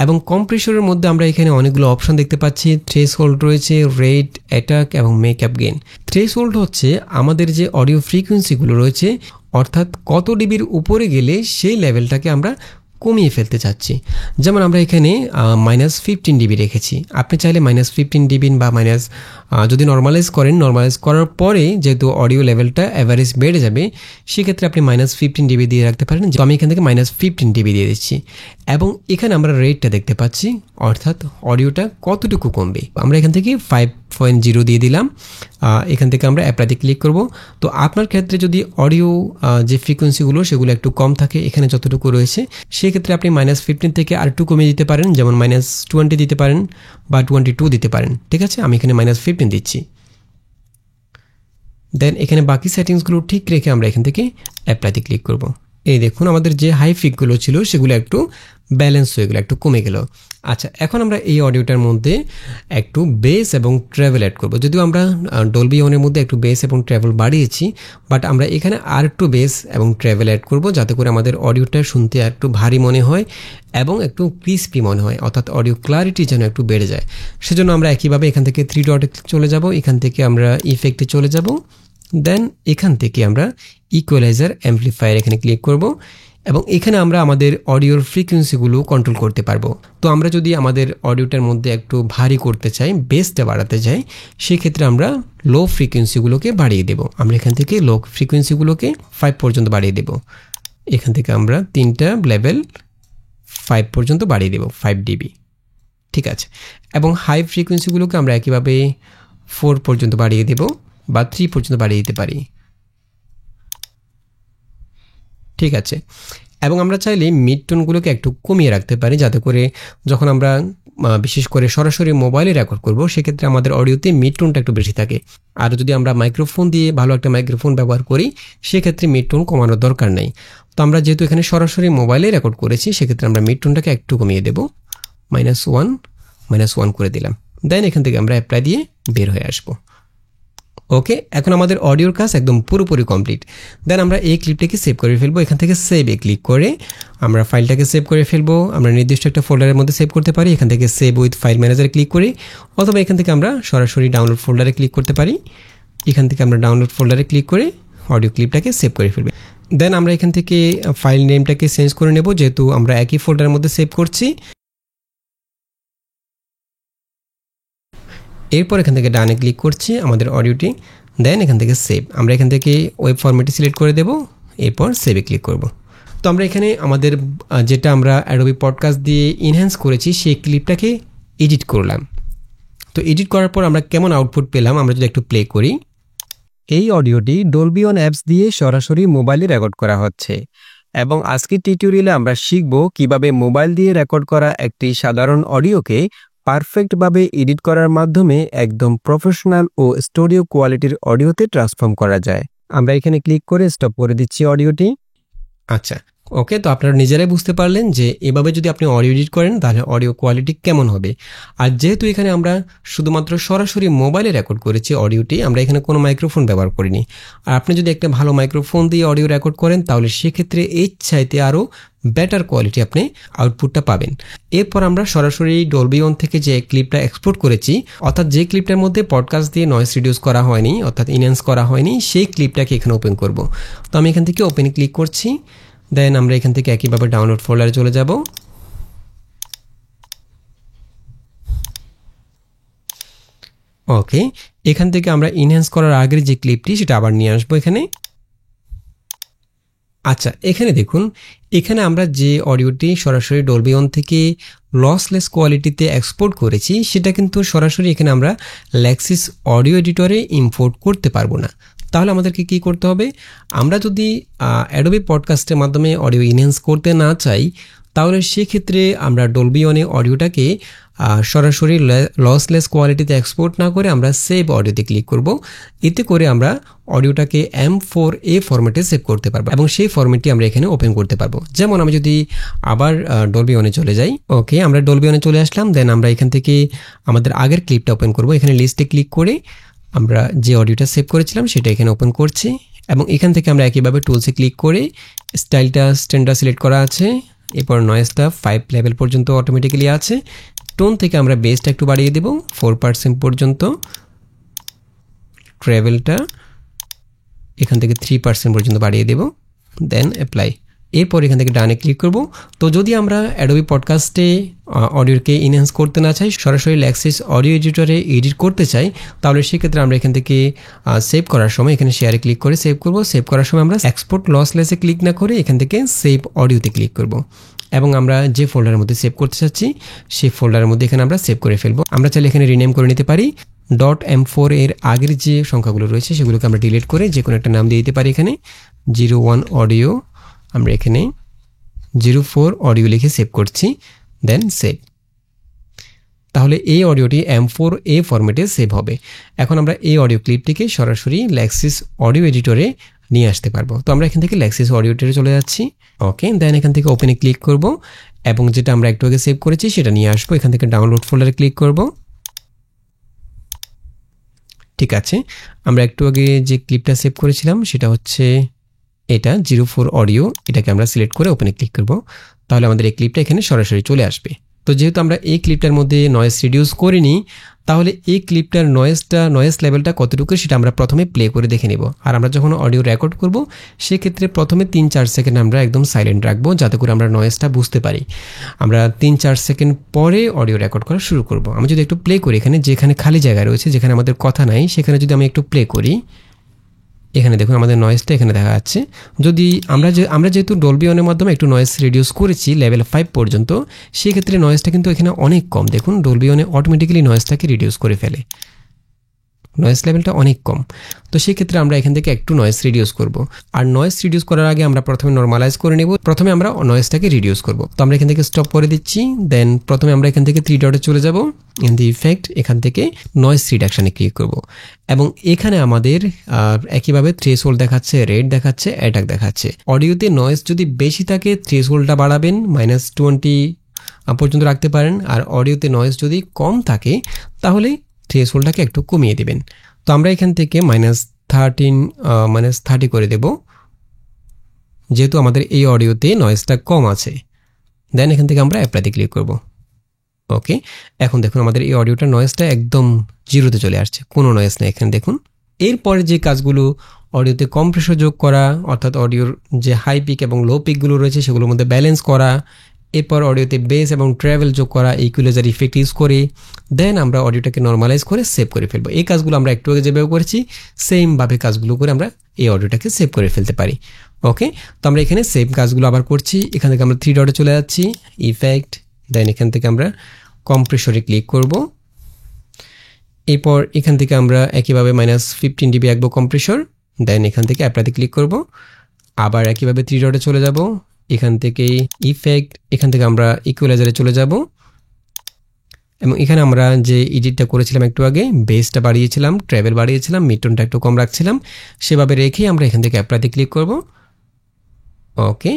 এবং কম্প্রেসরের মধ্যে আমরা এখানে অনেকগুলো অপশন দেখতে পাচ্ছি। থ্রেশহোল্ড রয়েছে, রেট, অ্যাটাক এবং মেকআপ গেইন। থ্রেশহোল্ড হচ্ছে আমাদের যে অডিও ফ্রিকোয়েন্সিগুলো রয়েছে, অর্থাৎ কত ডিবির উপরে গেলে সেই লেভেলটাকে আমরা কমিয়ে ফেলতে চাচ্ছি। যেমন আমরা এখানে -15 ডিবি রেখেছি। আপনি চাইলে -15 ডিবি বা যদি নর্মালাইজ করার পরে যেহেতু অডিও লেভেলটা অ্যাভারেজ বেড়ে যাবে, সেক্ষেত্রে আপনি -15 ডিবি দিয়ে রাখতে পারেন। তো আমি এখান থেকে -15 ডিবি দিয়ে দিচ্ছি। এবং এখানে আমরা রেটটা দেখতে পাচ্ছি, অর্থাৎ অডিওটা কতটুকু কমবে। আমরা এখান থেকে 5.0 দিয়ে দিলাম। এখান থেকে আমরা অ্যাপ্লাইতে ক্লিক করব। তো আপনার ক্ষেত্রে যদি অডিও যে ফ্রিকোয়েন্সিগুলো সেগুলো একটু কম থাকে, এখানে যতটুকু রয়েছে, সেক্ষেত্রে আপনি -15 থেকে আরেকটু কমিয়ে দিতে পারেন, যেমন -20 দিতে পারেন বা 22 দিতে পারেন। ঠিক আছে, আমি এখানে -15 দিচ্ছি। দেন এখানে বাকি সেটিংসগুলো ঠিক রেখে আমরা এখান থেকে অ্যাপ্লাইতে ক্লিক করব। এই দেখুন আমাদের যে হাই পিকগুলো ছিল সেগুলো একটু ব্যালেন্স হয়ে গেল, একটু কমে গেল। আচ্ছা, এখন আমরা এই অডিওটার মধ্যে একটু বেস এবং ট্রাভেল অ্যাড করব। যদিও আমরা ডলবি অনের মধ্যে একটু বেস এবং ট্রাভেল বাড়িয়েছি, বাট আমরা এখানে আর একটু বেস এবং ট্রাভেল অ্যাড করব, যাতে করে আমাদের অডিওটা শুনতে একটু ভারী মনে হয় এবং একটু ক্রিস্পি মনে হয়, অর্থাৎ অডিও ক্লারিটি যেন একটু বেড়ে যায়। সেজন্য আমরা একইভাবে এখান থেকে 3 ডটে চলে যাব, এখান থেকে আমরা ইফেক্টে চলে যাব, দেন এখান থেকে আমরা ইকুয়ালাইজার অ্যাম্পলিফায়ার এখানে ক্লিক করব এবং এখানে আমরা আমাদের অডিওর ফ্রিকোয়েন্সিগুলো কন্ট্রোল করতে পারবো। তো আমরা যদি আমাদের অডিওটার মধ্যে একটু ভারী করতে চাই, বেসটা বাড়াতে চাই, সেক্ষেত্রে আমরা লো ফ্রিকোয়েন্সিগুলোকে বাড়িয়ে দেব। আমরা এখান থেকে লো ফ্রিকোয়েন্সিগুলোকে 5 পর্যন্ত বাড়িয়ে দেব। এখান থেকে আমরা 3টা লেভেল 5 পর্যন্ত বাড়িয়ে দেব, 5 ডিবি। ঠিক আছে, এবং হাই ফ্রিকোয়েন্সিগুলোকে আমরা একইভাবে 4 পর্যন্ত বাড়িয়ে দেব বা 3 পর্যন্ত বাড়িয়ে দিতে পারি। ঠিক আছে, এবং আমরা চাইলে মিড টোনগুলোকে একটু কমিয়ে রাখতে পারি, যাতে করে যখন আমরা বিশেষ করে সরাসরি মোবাইলে রেকর্ড করব, সেক্ষেত্রে আমাদের অডিওতে মিড টোনটা একটু বেশি থাকে। আর যদি আমরা মাইক্রোফোন দিয়ে ভালো একটা মাইক্রোফোন ব্যবহার করি, সেক্ষেত্রে মিড টোন কমানোর দরকার নেই। তো আমরা যেহেতু এখানে সরাসরি মোবাইলে রেকর্ড করেছি, সেক্ষেত্রে আমরা মিড টোনটাকে একটু কমিয়ে দেব, -1 করে দিলাম। দেন এখান থেকে আমরা অ্যাপ্লাই দিয়ে বের হয়ে আসবো। ওকে, এখন আমাদের অডিওর কাজ একদম পুরোপুরি কমপ্লিট। দেন আমরা এই ক্লিপটাকে সেভ করে ফেলবো। এখান থেকে সেভে ক্লিক করে আমরা ফাইলটাকে সেভ করে ফেলবো। আমরা নির্দিষ্ট একটা ফোল্ডারের মধ্যে সেভ করতে পারি, এখান থেকে সেভ উইথ ফাইল ম্যানেজারে ক্লিক করি, অথবা এখান থেকে আমরা সরাসরি ডাউনলোড ফোল্ডারে ক্লিক করতে পারি। এখান থেকে আমরা ডাউনলোড ফোল্ডারে ক্লিক করে অডিও ক্লিপটাকে সেভ করে ফেলবো। দেন আমরা এখান থেকে ফাইল নেমটাকে চেঞ্জ করে নেব, যেহেতু আমরা একই ফোল্ডারের মধ্যে সেভ করছি। এরপর এখান থেকে ডানে ক্লিক করছি আমাদের অডিওটি, দেন এখান থেকে সেভ। আমরা এখান থেকে ওয়েব ফরম্যাটটি সিলেক্ট করে দেব, এরপর সেভে ক্লিক করব। তো আমরা এখানে আমাদের যেটা আমরা অ্যাডোবি পডকাস্ট দিয়ে এনহ্যান্স করেছি সেই ক্লিপটাকে এডিট করলাম। তো এডিট করার পর আমরা কেমন আউটপুট পেলাম আমরা যদি একটু প্লে করি। এই অডিওটি ডলবি অন অ্যাপস দিয়ে সরাসরি মোবাইলে রেকর্ড করা হচ্ছে এবং আজকের টিউটোরিয়ালে আমরা শিখব কিভাবে মোবাইল দিয়ে রেকর্ড করা একটি সাধারণ অডিওকে পারফেক্টভাবে এডিট করার মাধ্যমে একদম প্রফেশনাল ও স্টুডিও কোয়ালিটির অডিওতে ট্রান্সফর্ম করা যায়। আমরা এখানে ক্লিক করে স্টপ করে দিচ্ছি অডিওটি। আচ্ছা, ওকে, তো আপনারা নিজেরাই বুঝতে পারলেন যে এভাবে যদি আপনি অডিও এডিট করেন তাহলে অডিও কোয়ালিটি কেমন হবে। আর যেহেতু এখানে আমরা শুধুমাত্র সরাসরি মোবাইলে রেকর্ড করেছি অডিওটি, আমরা এখানে কোনো মাইক্রোফোন ব্যবহার করিনি। আর আপনি যদি একটা ভালো মাইক্রোফোন দিয়ে অডিও রেকর্ড করেন তাহলে সেক্ষেত্রে এর চাইতে আরও বেটার কোয়ালিটি আপনি আউটপুটটা পাবেন। এরপর আমরা সরাসরি ডলবি ওয়ান থেকে যে ক্লিপটা এক্সপোর্ট করেছি, অর্থাৎ যে ক্লিপটার মধ্যে পডকাস্ট দিয়ে নয়েজ রিডিউস করা হয়নি অর্থাৎ ইনহ্যান্স করা হয়নি, সেই ক্লিপটাকে এখানে ওপেন করব। তো আমি এখান থেকে ওপেনে ক্লিক করছি, দেন আমরা এখান থেকে একইভাবে ডাউনলোড ফোল্ডারে চলে যাব। ওকে, এখান থেকে আমরা ইনহ্যান্স করার আগের যে ক্লিপটি সেটা আবার নিয়ে আসবো এখানে। আচ্ছা, এখানে দেখুন, এখানে আমরা যে অডিওটি সরাসরি ডলবি ওয়ান থেকে লসলেস কোয়ালিটিতে এক্সপোর্ট করেছি সেটা কিন্তু সরাসরি এখানে আমরা লেক্সিস অডিও এডিটরে ইম্পোর্ট করতে পারবো না। তাহলে আমাদেরকে কি করতে হবে, আমরা যদি অ্যাডোবি পডকাস্টের মাধ্যমে অডিও ইনহ্যান্স করতে না চাই তাহলে সেক্ষেত্রে আমরা ডলবি ওয়ানে অডিওটাকে সরাসরি লসলেস কোয়ালিটিতে এক্সপোর্ট না করে আমরা সেভ অডিওতে ক্লিক করব। এতে করে আমরা অডিওটাকে M4A ফরম্যাটে সেভ করতে পারবো এবং সেই ফরম্যাটটি আমরা এখানে ওপেন করতে পারবো। যেমন আমি যদি আবার ডলবি ওয়ানে চলে যাই, ওকে, আমরা ডলবি ওয়ানে চলে আসলাম, দেন আমরা এখান থেকে আমাদের আগের ক্লিপটা ওপেন করব। এখানে লিস্টে ক্লিক করে আমরা যে অডিওটা সেভ করেছিলাম সেটা এখানে ওপেন করছি এবং এখান থেকে আমরা একইভাবে টুলসে ক্লিক করে স্টাইলটা স্ট্যান্ডার্ড সিলেক্ট করা আছে, এরপর নয়েজটা 5 লেভেল পর্যন্ত অটোমেটিক্যালি আছে। টোন থেকে আমরা বেসটা একটু বাড়িয়ে দেব 4% পর্যন্ত, ট্রাভেলটা এখান থেকে 3% পর্যন্ত বাড়িয়ে দেব, দেন অ্যাপ্লাই। এরপর এখান থেকে ডানে ক্লিক করব। তো যদি আমরা অ্যাডোবি পডকাস্টে অডিওকে ইনহ্যান্স করতে না চাই, সরাসরি লেক্সিস অডিও এডিটরে এডিট করতে চাই, তাহলে সেক্ষেত্রে আমরা এখান থেকে সেভ করার সময় এখানে শেয়ারে ক্লিক করে সেভ করব। সেভ করার সময় আমরা এক্সপোর্ট লসলেসে ক্লিক না করে এখান থেকে সেভ অডিওতে ক্লিক করব এবং আমরা যে ফোল্ডারের মধ্যে সেভ করতে চাচ্ছি সেই ফোল্ডারের মধ্যে এখানে আমরা সেভ করে ফেলবো। আমরা চাইলে এখানে রিনেম করে নিতে পারি। .m4 এর আগের যে সংখ্যাগুলো রয়েছে সেগুলোকে আমরা ডিলিট করে যে কোনো একটা নাম দিয়ে দিতে পারি। এখানে 01 অডিও, আমরা এখানে 04 অডিও লিখে সেভ করছি, দেন সেভ। তাহলে এই অডিওটি M4A ফরম্যাটে সেভ হবে। এখন আমরা এই অডিও ক্লিপটিকে সরাসরি লেক্সিস অডিও এডিটরে নিয়ে আসতে পারবো। তো আমরা এখান থেকে লেক্সিস অডিও এডিটরে চলে যাচ্ছি, ওকে, দেন এখান থেকে ওপেনে ক্লিক করব এবং যেটা আমরা একটু আগে সেভ করেছি সেটা নিয়ে আসবো। এখান থেকে ডাউনলোড ফোল্ডারে ক্লিক করব। ঠিক আছে, আমরা একটু আগে যে ক্লিপটা সেভ করেছিলাম সেটা হচ্ছে এটা 04 অডিও, এটাকে আমরা সিলেক্ট করে ওপেনে ক্লিক করব। তাহলে আমাদের এই ক্লিপটা এখানে সরাসরি চলে আসবে। তো যেহেতু আমরা এই ক্লিপটার মধ্যে নয়েজ রিডিউস করিনি, তাহলে এই ক্লিপটার নয়েজ লেভেলটা কতটুকু সেটা আমরা প্রথমে প্লে করে দেখে নেব। আর আমরা যখন অডিও রেকর্ড করব সেক্ষেত্রে প্রথমে 3-4 সেকেন্ড আমরা একদম সাইলেন্ট রাখবো যাতে করে আমরা নয়েজটা বুঝতে পারি। আমরা 3-4 সেকেন্ড পরে অডিও রেকর্ড করা শুরু করব। আমি যদি একটু প্লে করি, এখানে যেখানে খালি জায়গা রয়েছে যেখানে আমাদের কথা নাই সেখানে যদি আমি একটু প্লে করি, এখানে দেখুন আমাদের নয়েজটা এখানে দেখা যাচ্ছে। যদি আমরা যেহেতু ডলবি ওয়ানের মাধ্যমে একটু নয়েজ রিডিউস করেছি লেভেল 5 পর্যন্ত, সেক্ষেত্রে নয়েজটা কিন্তু এখানে অনেক কম। দেখুন ডলবি ওয়ানে অটোমেটিক্যালি নয়েজটাকে রিডিউস করে ফেলে, নয়েজ লেভেলটা অনেক কম। তো সেক্ষেত্রে আমরা এখান থেকে একটু নয়েজ রিডিউস করব। আর নয়েজ রিডিউস করার আগে আমরা প্রথমে নর্মালাইজ করে নেব, প্রথমে আমরা নয়েজটাকে রিডিউস করব। তো আমরা এখান থেকে স্টপ করে দিচ্ছি, দেন প্রথমে আমরা এখান থেকে 3 ডটে চলে যাব, ইন দি ইফেক্ট, এখান থেকে নয়েজ রিডাকশনে ক্লিক করব এবং এখানে আমাদের একইভাবে থ্রেশহোল্ড দেখাচ্ছে, রেড দেখাচ্ছে, অ্যাটাক দেখাচ্ছে। অডিওতে নয়েজ যদি বেশি থাকে থ্রেশহোল্ডটা বাড়াবেন, -20 পর্যন্ত রাখতে পারেন। আর অডিওতে নয়েজ যদি কম থাকে তাহলে থ্রেশহোল্ডটাকে একটু কমিয়ে দেবেন। তো আমরা এখান থেকে -30 করে দেব, যেহেতু আমাদের এই অডিওতে নয়েজটা কম আছে। দেন এখান থেকে আমরা অ্যাপ্লাইতে ক্লিক করব, ওকে। এখন দেখুন আমাদের এই অডিওটার নয়েজটা একদম 0তে চলে আসছে, কোনো নয়েজ নেই এখানে দেখুন। এরপরে যে কাজগুলো, অডিওতে কম্প্রেসর যোগ করা, অর্থাৎ অডিওর যে হাই পিক এবং লো পিকগুলো রয়েছে সেগুলোর মধ্যে ব্যালেন্স করা, এরপর অডিওতে বেস এবং ট্রাভেল যোগ করা, ইকুয়ালাইজার ইফেক্ট ইউজ করে, দেন আমরা অডিওটাকে নর্মালাইজ করে সেভ করে ফেলবো। এই কাজগুলো আমরা একটু আগে যেভাবে করেছি সেমভাবে কাজগুলো করে আমরা এই অডিওটাকে সেভ করে ফেলতে পারি, ওকে। তো আমরা এখানে সেভ কাজগুলো আবার করছি। এখান থেকে আমরা 3 ডটে চলে যাচ্ছি, ইফেক্ট, দেন এখান থেকে আমরা কম্প্রেসরে ক্লিক করব। এরপর এখান থেকে আমরা একইভাবে -15 dB রাখবো কম্প্রেসর, দেন এখান থেকে অ্যাপ্লাইতে ক্লিক করব। আবার একইভাবে 3 ডটে চলে যাব, এখান থেকে ইফেক্ট, এখান থেকে আমরা ইকুয়ালাইজারে চলে যাব এবং এখানে আমরা যে এডিটটা করেছিলাম একটু আগে, বেসটা বাড়িয়েছিলাম, ট্রাভেল বাড়িয়েছিলাম, মিডটোনটা একটু কম রাখছিলাম, সেভাবে রেখেই আমরা এখান থেকে অ্যাপ্লাইতে ক্লিক করব, ওকে।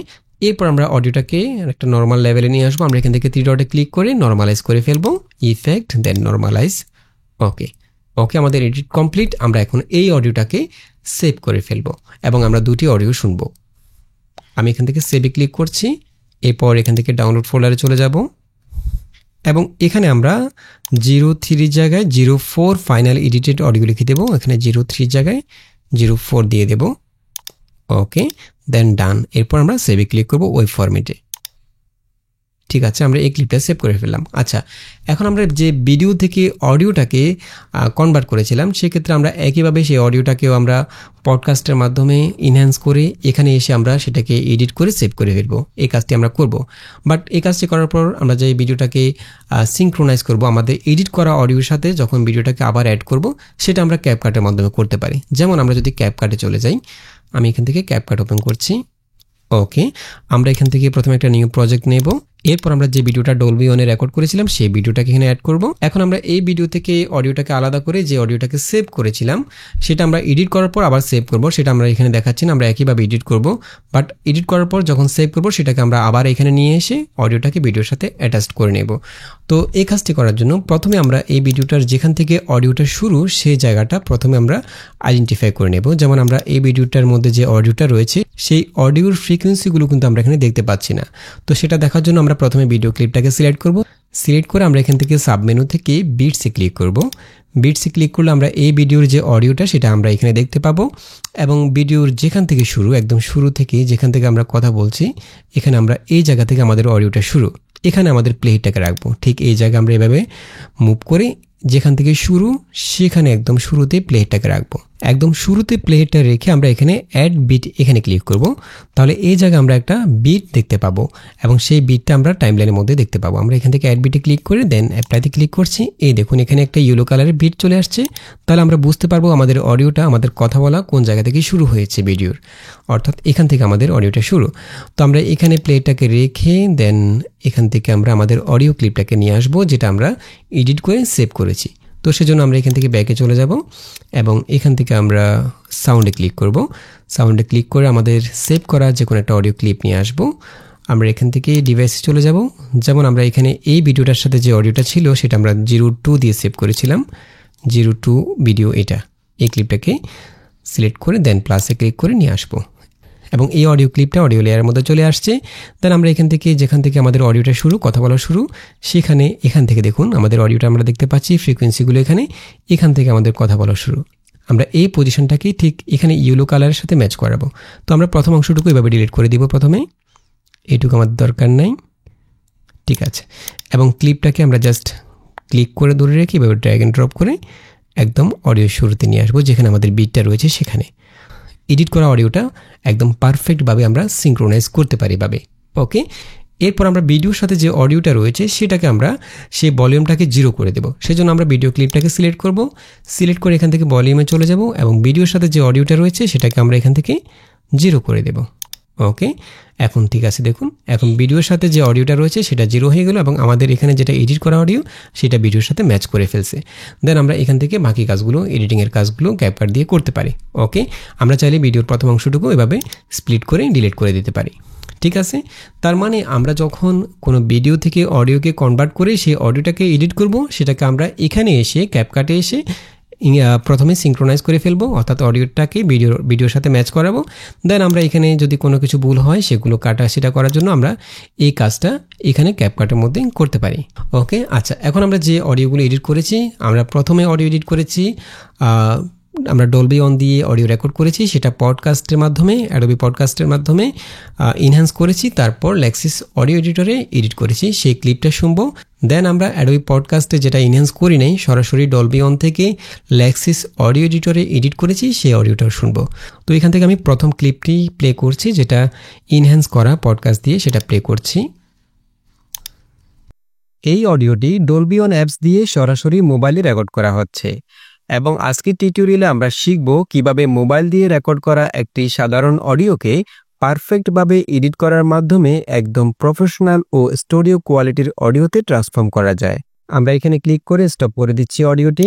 এরপর আমরা অডিওটাকে একটা নর্মাল লেভেলে নিয়ে আসবো। আমরা এখান থেকে 3 ডটে ক্লিক করে নর্মালাইজ করে ফেলবো, ইফেক্ট দেন নর্মালাইজ। ওকে ওকে, আমাদের এডিট কমপ্লিট। আমরা এখন এই অডিওটাকে সেভ করে ফেলবো এবং আমরা দুটি অডিও শুনবো। আমি এখান থেকে সেভে ক্লিক করছি, এরপর এখান থেকে ডাউনলোড ফোল্ডারে চলে যাব এবং এখানে আমরা 03 জায়গায় 04 ফাইনাল এডিটেড অডিও লিখে দেবো। এখানে 03 জায়গায় 04 দিয়ে দেব। ওকে দেন ডান। এরপর আমরা সেভে ক্লিক করব ওয়েব ফরম্যাটে। ঠিক আছে, আমরা এই ক্লিপটা সেভ করে ফেললাম। আচ্ছা, এখন আমরা যে ভিডিও থেকে অডিওটাকে কনভার্ট করেছিলাম সেক্ষেত্রে আমরা একইভাবে সেই অডিওটাকেও আমরা পডকাস্টের মাধ্যমে ইনহ্যান্স করে এখানে এসে আমরা সেটাকে এডিট করে সেভ করে ফেলবো। এই কাজটি আমরা করব। বাট এই কাজটি করার পর আমরা যে ভিডিওটাকে সিঙ্ক্রোনাইজ করব আমাদের এডিট করা অডিওর সাথে, যখন ভিডিওটাকে আবার অ্যাড করব সেটা আমরা ক্যাপকাটের মাধ্যমে করতে পারি। যেমন আমরা যদি ক্যাপকাটে চলে যাই, আমি এখান থেকে ক্যাপকাট ওপেন করছি। ওকে, আমরা এখান থেকে প্রথমে একটা নিউ প্রজেক্ট নেব। এরপর আমরা যে ভিডিওটা ডলবি অনে রেকর্ড করেছিলাম সেই ভিডিওটাকে এখানে অ্যাড করব। এখন আমরা এই ভিডিও থেকে অডিওটাকে আলাদা করে যে অডিওটাকে সেভ করেছিলাম সেটা আমরা এডিট করার পর আবার সেভ করব। সেটা আমরা এখানে দেখাচ্ছি না, আমরা একইভাবে এডিট করব। বাট এডিট করার পর যখন সেভ করব সেটাকে আমরা আবার এখানে নিয়ে এসে অডিওটাকে ভিডিওর সাথে অ্যাটাচ করে নেব। তো এই কাজটি করার জন্য প্রথমে আমরা এই ভিডিওটার যেখান থেকে অডিওটা শুরু সেই জায়গাটা প্রথমে আমরা আইডেন্টিফাই করে নেব। যেমন আমরা এই ভিডিওটার মধ্যে যে অডিওটা রয়েছে সেই অডিওর ফ্রিকোয়েন্সিগুলো কিন্তু আমরা এখানে দেখতে পাচ্ছি না। তো সেটা দেখার জন্য আমরা প্রথমে ভিডিও ক্লিপটাকে সিলেক্ট করব। সিলেক্ট করে আমরা এখান থেকে সাবমেনু থেকে বিটসে ক্লিক করব। বিটসে ক্লিক করলে আমরা এই ভিডিওর যে অডিওটা সেটা আমরা এখানে দেখতে পাবো এবং ভিডিওর যেখান থেকে শুরু, একদম শুরু থেকে যেখান থেকে আমরা কথা বলছি এখানে আমরা এই জায়গা থেকে আমাদের অডিওটা শুরু, এখানে আমাদের প্লেটাকে রাখবো। ঠিক এই জায়গায় আমরা এভাবে মুভ করে যেখান থেকে শুরু সেখানে একদম শুরুতে প্লেটাকে রাখবো। একদম শুরুতে প্লেটা রেখে আমরা এখানে অ্যাড বিট এখানে ক্লিক করব। তাহলে এই জায়গায় আমরা একটা বিট দেখতে পাবো এবং সেই বিটটা আমরা টাইমলাইনের মধ্যে দেখতে পাবো। আমরা এখান থেকে অ্যাড বিটে ক্লিক করে দেন অ্যাপ্লাইতে ক্লিক করছি। এই দেখুন এখানে একটা ইয়েলো কালারের বিট চলে আসছে। তাহলে আমরা বুঝতে পারবো আমাদের অডিওটা, আমাদের কথা বলা কোন জায়গা থেকে শুরু হয়েছে ভিডিওর, অর্থাৎ এখান থেকে আমাদের অডিওটা শুরু। তো আমরা এখানে প্লেটাকে রেখে দেন এখান থেকে আমরা আমাদের অডিও ক্লিপটাকে নিয়ে আসবো যেটা আমরা এডিট করে সেভ করেছি। তো সেজন্য আমরা এখান থেকে ব্যাকে চলে যাব এবং এখান থেকে আমরা সাউন্ডে ক্লিক করব। সাউন্ডে ক্লিক করে আমাদের সেভ করা যে কোনো একটা অডিও ক্লিপ নিয়ে আসব। আমরা এখান থেকে ডিভাইসে চলে যাব। যেমন আমরা এখানে এই ভিডিওটার সাথে যে অডিওটা ছিল সেটা আমরা 02 দিয়ে সেভ করেছিলাম। 02 ভিডিও, এটা এই ক্লিপটাকে সিলেক্ট করে দেন প্লাসে ক্লিক করে নিয়ে আসবো এবং এই অডিও ক্লিপটা অডিও লেয়ারের মধ্যে চলে আসছে। দেন আমরা এখান থেকে যেখান থেকে আমাদের অডিওটা শুরু, কথা বলা শুরু, সেখানে এখান থেকে দেখুন আমাদের অডিওটা আমরা দেখতে পাচ্ছি, ফ্রিকোয়েন্সিগুলো এখান থেকে আমাদের কথা বলা শুরু। আমরা এই পজিশনটাকে ঠিক এখানে ইয়েলো কালারের সাথে ম্যাচ করাবো। তো আমরা প্রথম অংশটুকু এভাবে ডিলিট করে দিব। প্রথমে এইটুকু আমাদের দরকার নাই, ঠিক আছে। এবং ক্লিপটাকে আমরা জাস্ট ক্লিক করে ধরে রেখে এভাবে ড্র্যাগ এন্ড ড্রপ করে একদম অডিও শুরুতে নিয়ে আসবো যেখানে আমাদের বিটটা রয়েছে সেখানে। এডিট করা অডিওটা একদম পারফেক্টভাবে আমরা সিঙ্ক্রোনাইজ করতে পারি ভাবে। ওকে, এরপর আমরা ভিডিওর সাথে যে অডিওটা রয়েছে সেটাকে আমরা সেই ভলিউমটাকে 0 করে দেব। সেজন্য আমরা ভিডিও ক্লিপটাকে সিলেক্ট করব। সিলেক্ট করে এখান থেকে ভলিউমে চলে যাব এবং ভিডিওর সাথে যে অডিওটা রয়েছে সেটাকে আমরা এখান থেকে 0 করে দেব। ওকে, এখন ঠিক আছে। দেখুন এখন ভিডিওর সাথে যে অডিওটা রয়েছে সেটা 0 হয়ে গেল এবং আমাদের এখানে যেটা এডিট করা অডিও সেটা ভিডিওর সাথে ম্যাচ করে ফেলছে। দেন আমরা এখান থেকে বাকি কাজগুলো, এডিটিংয়ের কাজগুলো ক্যাপকাট দিয়ে করতে পারি। ওকে, আমরা চাইলে ভিডিওর প্রথম অংশটুকু এভাবে স্প্লিট করে ডিলিট করে দিতে পারি। ঠিক আছে, তার মানে আমরা যখন কোনো ভিডিও থেকে অডিওকে কনভার্ট করে সেই অডিওটাকে এডিট করব সেটাকে আমরা এখানে এসে ক্যাপকাটে এসে প্রথমে সিঙ্ক্রোনাইজ করে ফেলবো, অর্থাৎ অডিওটাকে ভিডিওর সাথে ম্যাচ করাবো। দেন আমরা এখানে যদি কোনো কিছু ভুল হয় সেগুলো কাটা সেটা করার জন্য আমরা এই কাজটা এখানে ক্যাপকাটের মধ্যে করতে পারি। ওকে, আচ্ছা, এখন আমরা যে অডিওগুলো এডিট করেছি, আমরা প্রথমে অডিও এডিট করেছি, আমরা ডলবি অন দিয়ে অডিও রেকর্ড করেছি, সেটা পডকাস্টের মাধ্যমে, অ্যাডোবি পডকাস্টের মাধ্যমে ইনহ্যান্স করেছি। তারপর লেক্সিস অডিও এডিটরে এডিট করেছি, সেই ক্লিপটা শুনবো। দেন আমরা অ্যাডোবি পডকাস্টে যেটা ইনহ্যান্স করি নাই, সরাসরি ডলবি অন থেকে লেক্সিস অডিও এডিটরে এডিট করেছি, সেই অডিওটাও শুনবো। তো এখান থেকে আমি প্রথম ক্লিপটি প্লে করছি যেটা ইনহ্যান্স করা পডকাস্ট দিয়ে, সেটা প্লে করছি। এই অডিওটি ডলবি অন অ্যাপস দিয়ে সরাসরি মোবাইলে রেকর্ড করা হচ্ছে এবং আজকের টিউটোরিয়ালে আমরা শিখব কিভাবে মোবাইল দিয়ে রেকর্ড করা একটি সাধারণ অডিওকে পারফেক্টভাবে এডিট করার মাধ্যমে একদম প্রফেশনাল ও স্টুডিও কোয়ালিটির অডিওতে ট্রান্সফর্ম করা যায়। আমরা এখানে ক্লিক করে স্টপ করে দিচ্ছি অডিওটি।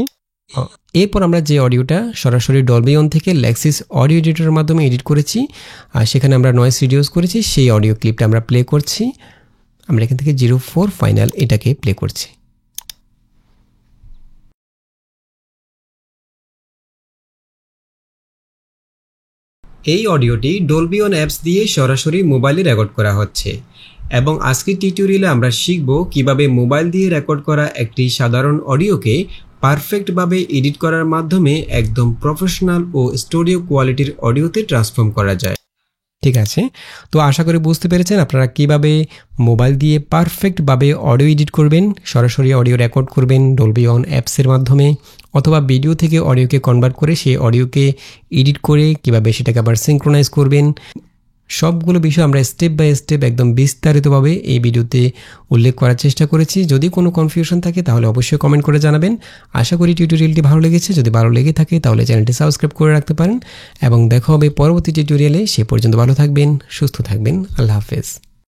এরপর আমরা যে অডিওটা সরাসরি ডলবি অন থেকে লেক্সিস অডিও এডিটরের মাধ্যমে এডিট করেছি আর সেখানে আমরা নয়েজ রিডিউস করেছি সেই অডিও ক্লিপটা আমরা প্লে করছি। আমরা এখান থেকে 04 ফাইনাল এটাকে প্লে করছি। এই অডিওটি ডলবি অন অ্যাপস দিয়ে সরাসরি মোবাইলে রেকর্ড করা হচ্ছে এবং আজকের টিউটোরিয়ালে আমরা শিখব কিভাবে মোবাইল দিয়ে রেকর্ড করা একটি সাধারণ অডিওকে পারফেক্টভাবে এডিট করার মাধ্যমে একদম প্রফেশনাল ও স্টুডিও কোয়ালিটির অডিওতে ট্রান্সফর্ম করা যায়। ঠিক আছে, তো আশা করি বুঝতে পেরেছেন আপনারা কিভাবে মোবাইল দিয়ে পারফেক্টভাবে অডিও এডিট করবেন, সরাসরি অডিও রেকর্ড করবেন ডলবি অন অ্যাপসের মাধ্যমে, অথবা ভিডিও থেকে অডিওকে কনভার্ট করে সেই অডিওকে এডিট করে কিভাবে সেটাকে আবার সিনক্রোনাইজ করবেন। সবগুলো বিষয় আমরা স্টেপ বাই স্টেপ একদম বিস্তারিতভাবে এই ভিডিওতে উল্লেখ করার চেষ্টা করেছি। যদি কোনো কনফিউশন থাকে তাহলে অবশ্যই কমেন্ট করে জানাবেন। আশা করি টিউটোরিয়ালটি ভালো লেগেছে। যদি ভালো লেগে থাকে তাহলে চ্যানেলটি সাবস্ক্রাইব করে রাখতে পারেন এবং দেখা হবে পরবর্তী টিউটোরিয়ালে। সে পর্যন্ত ভালো থাকবেন, সুস্থ থাকবেন। আল্লাহ হাফেজ।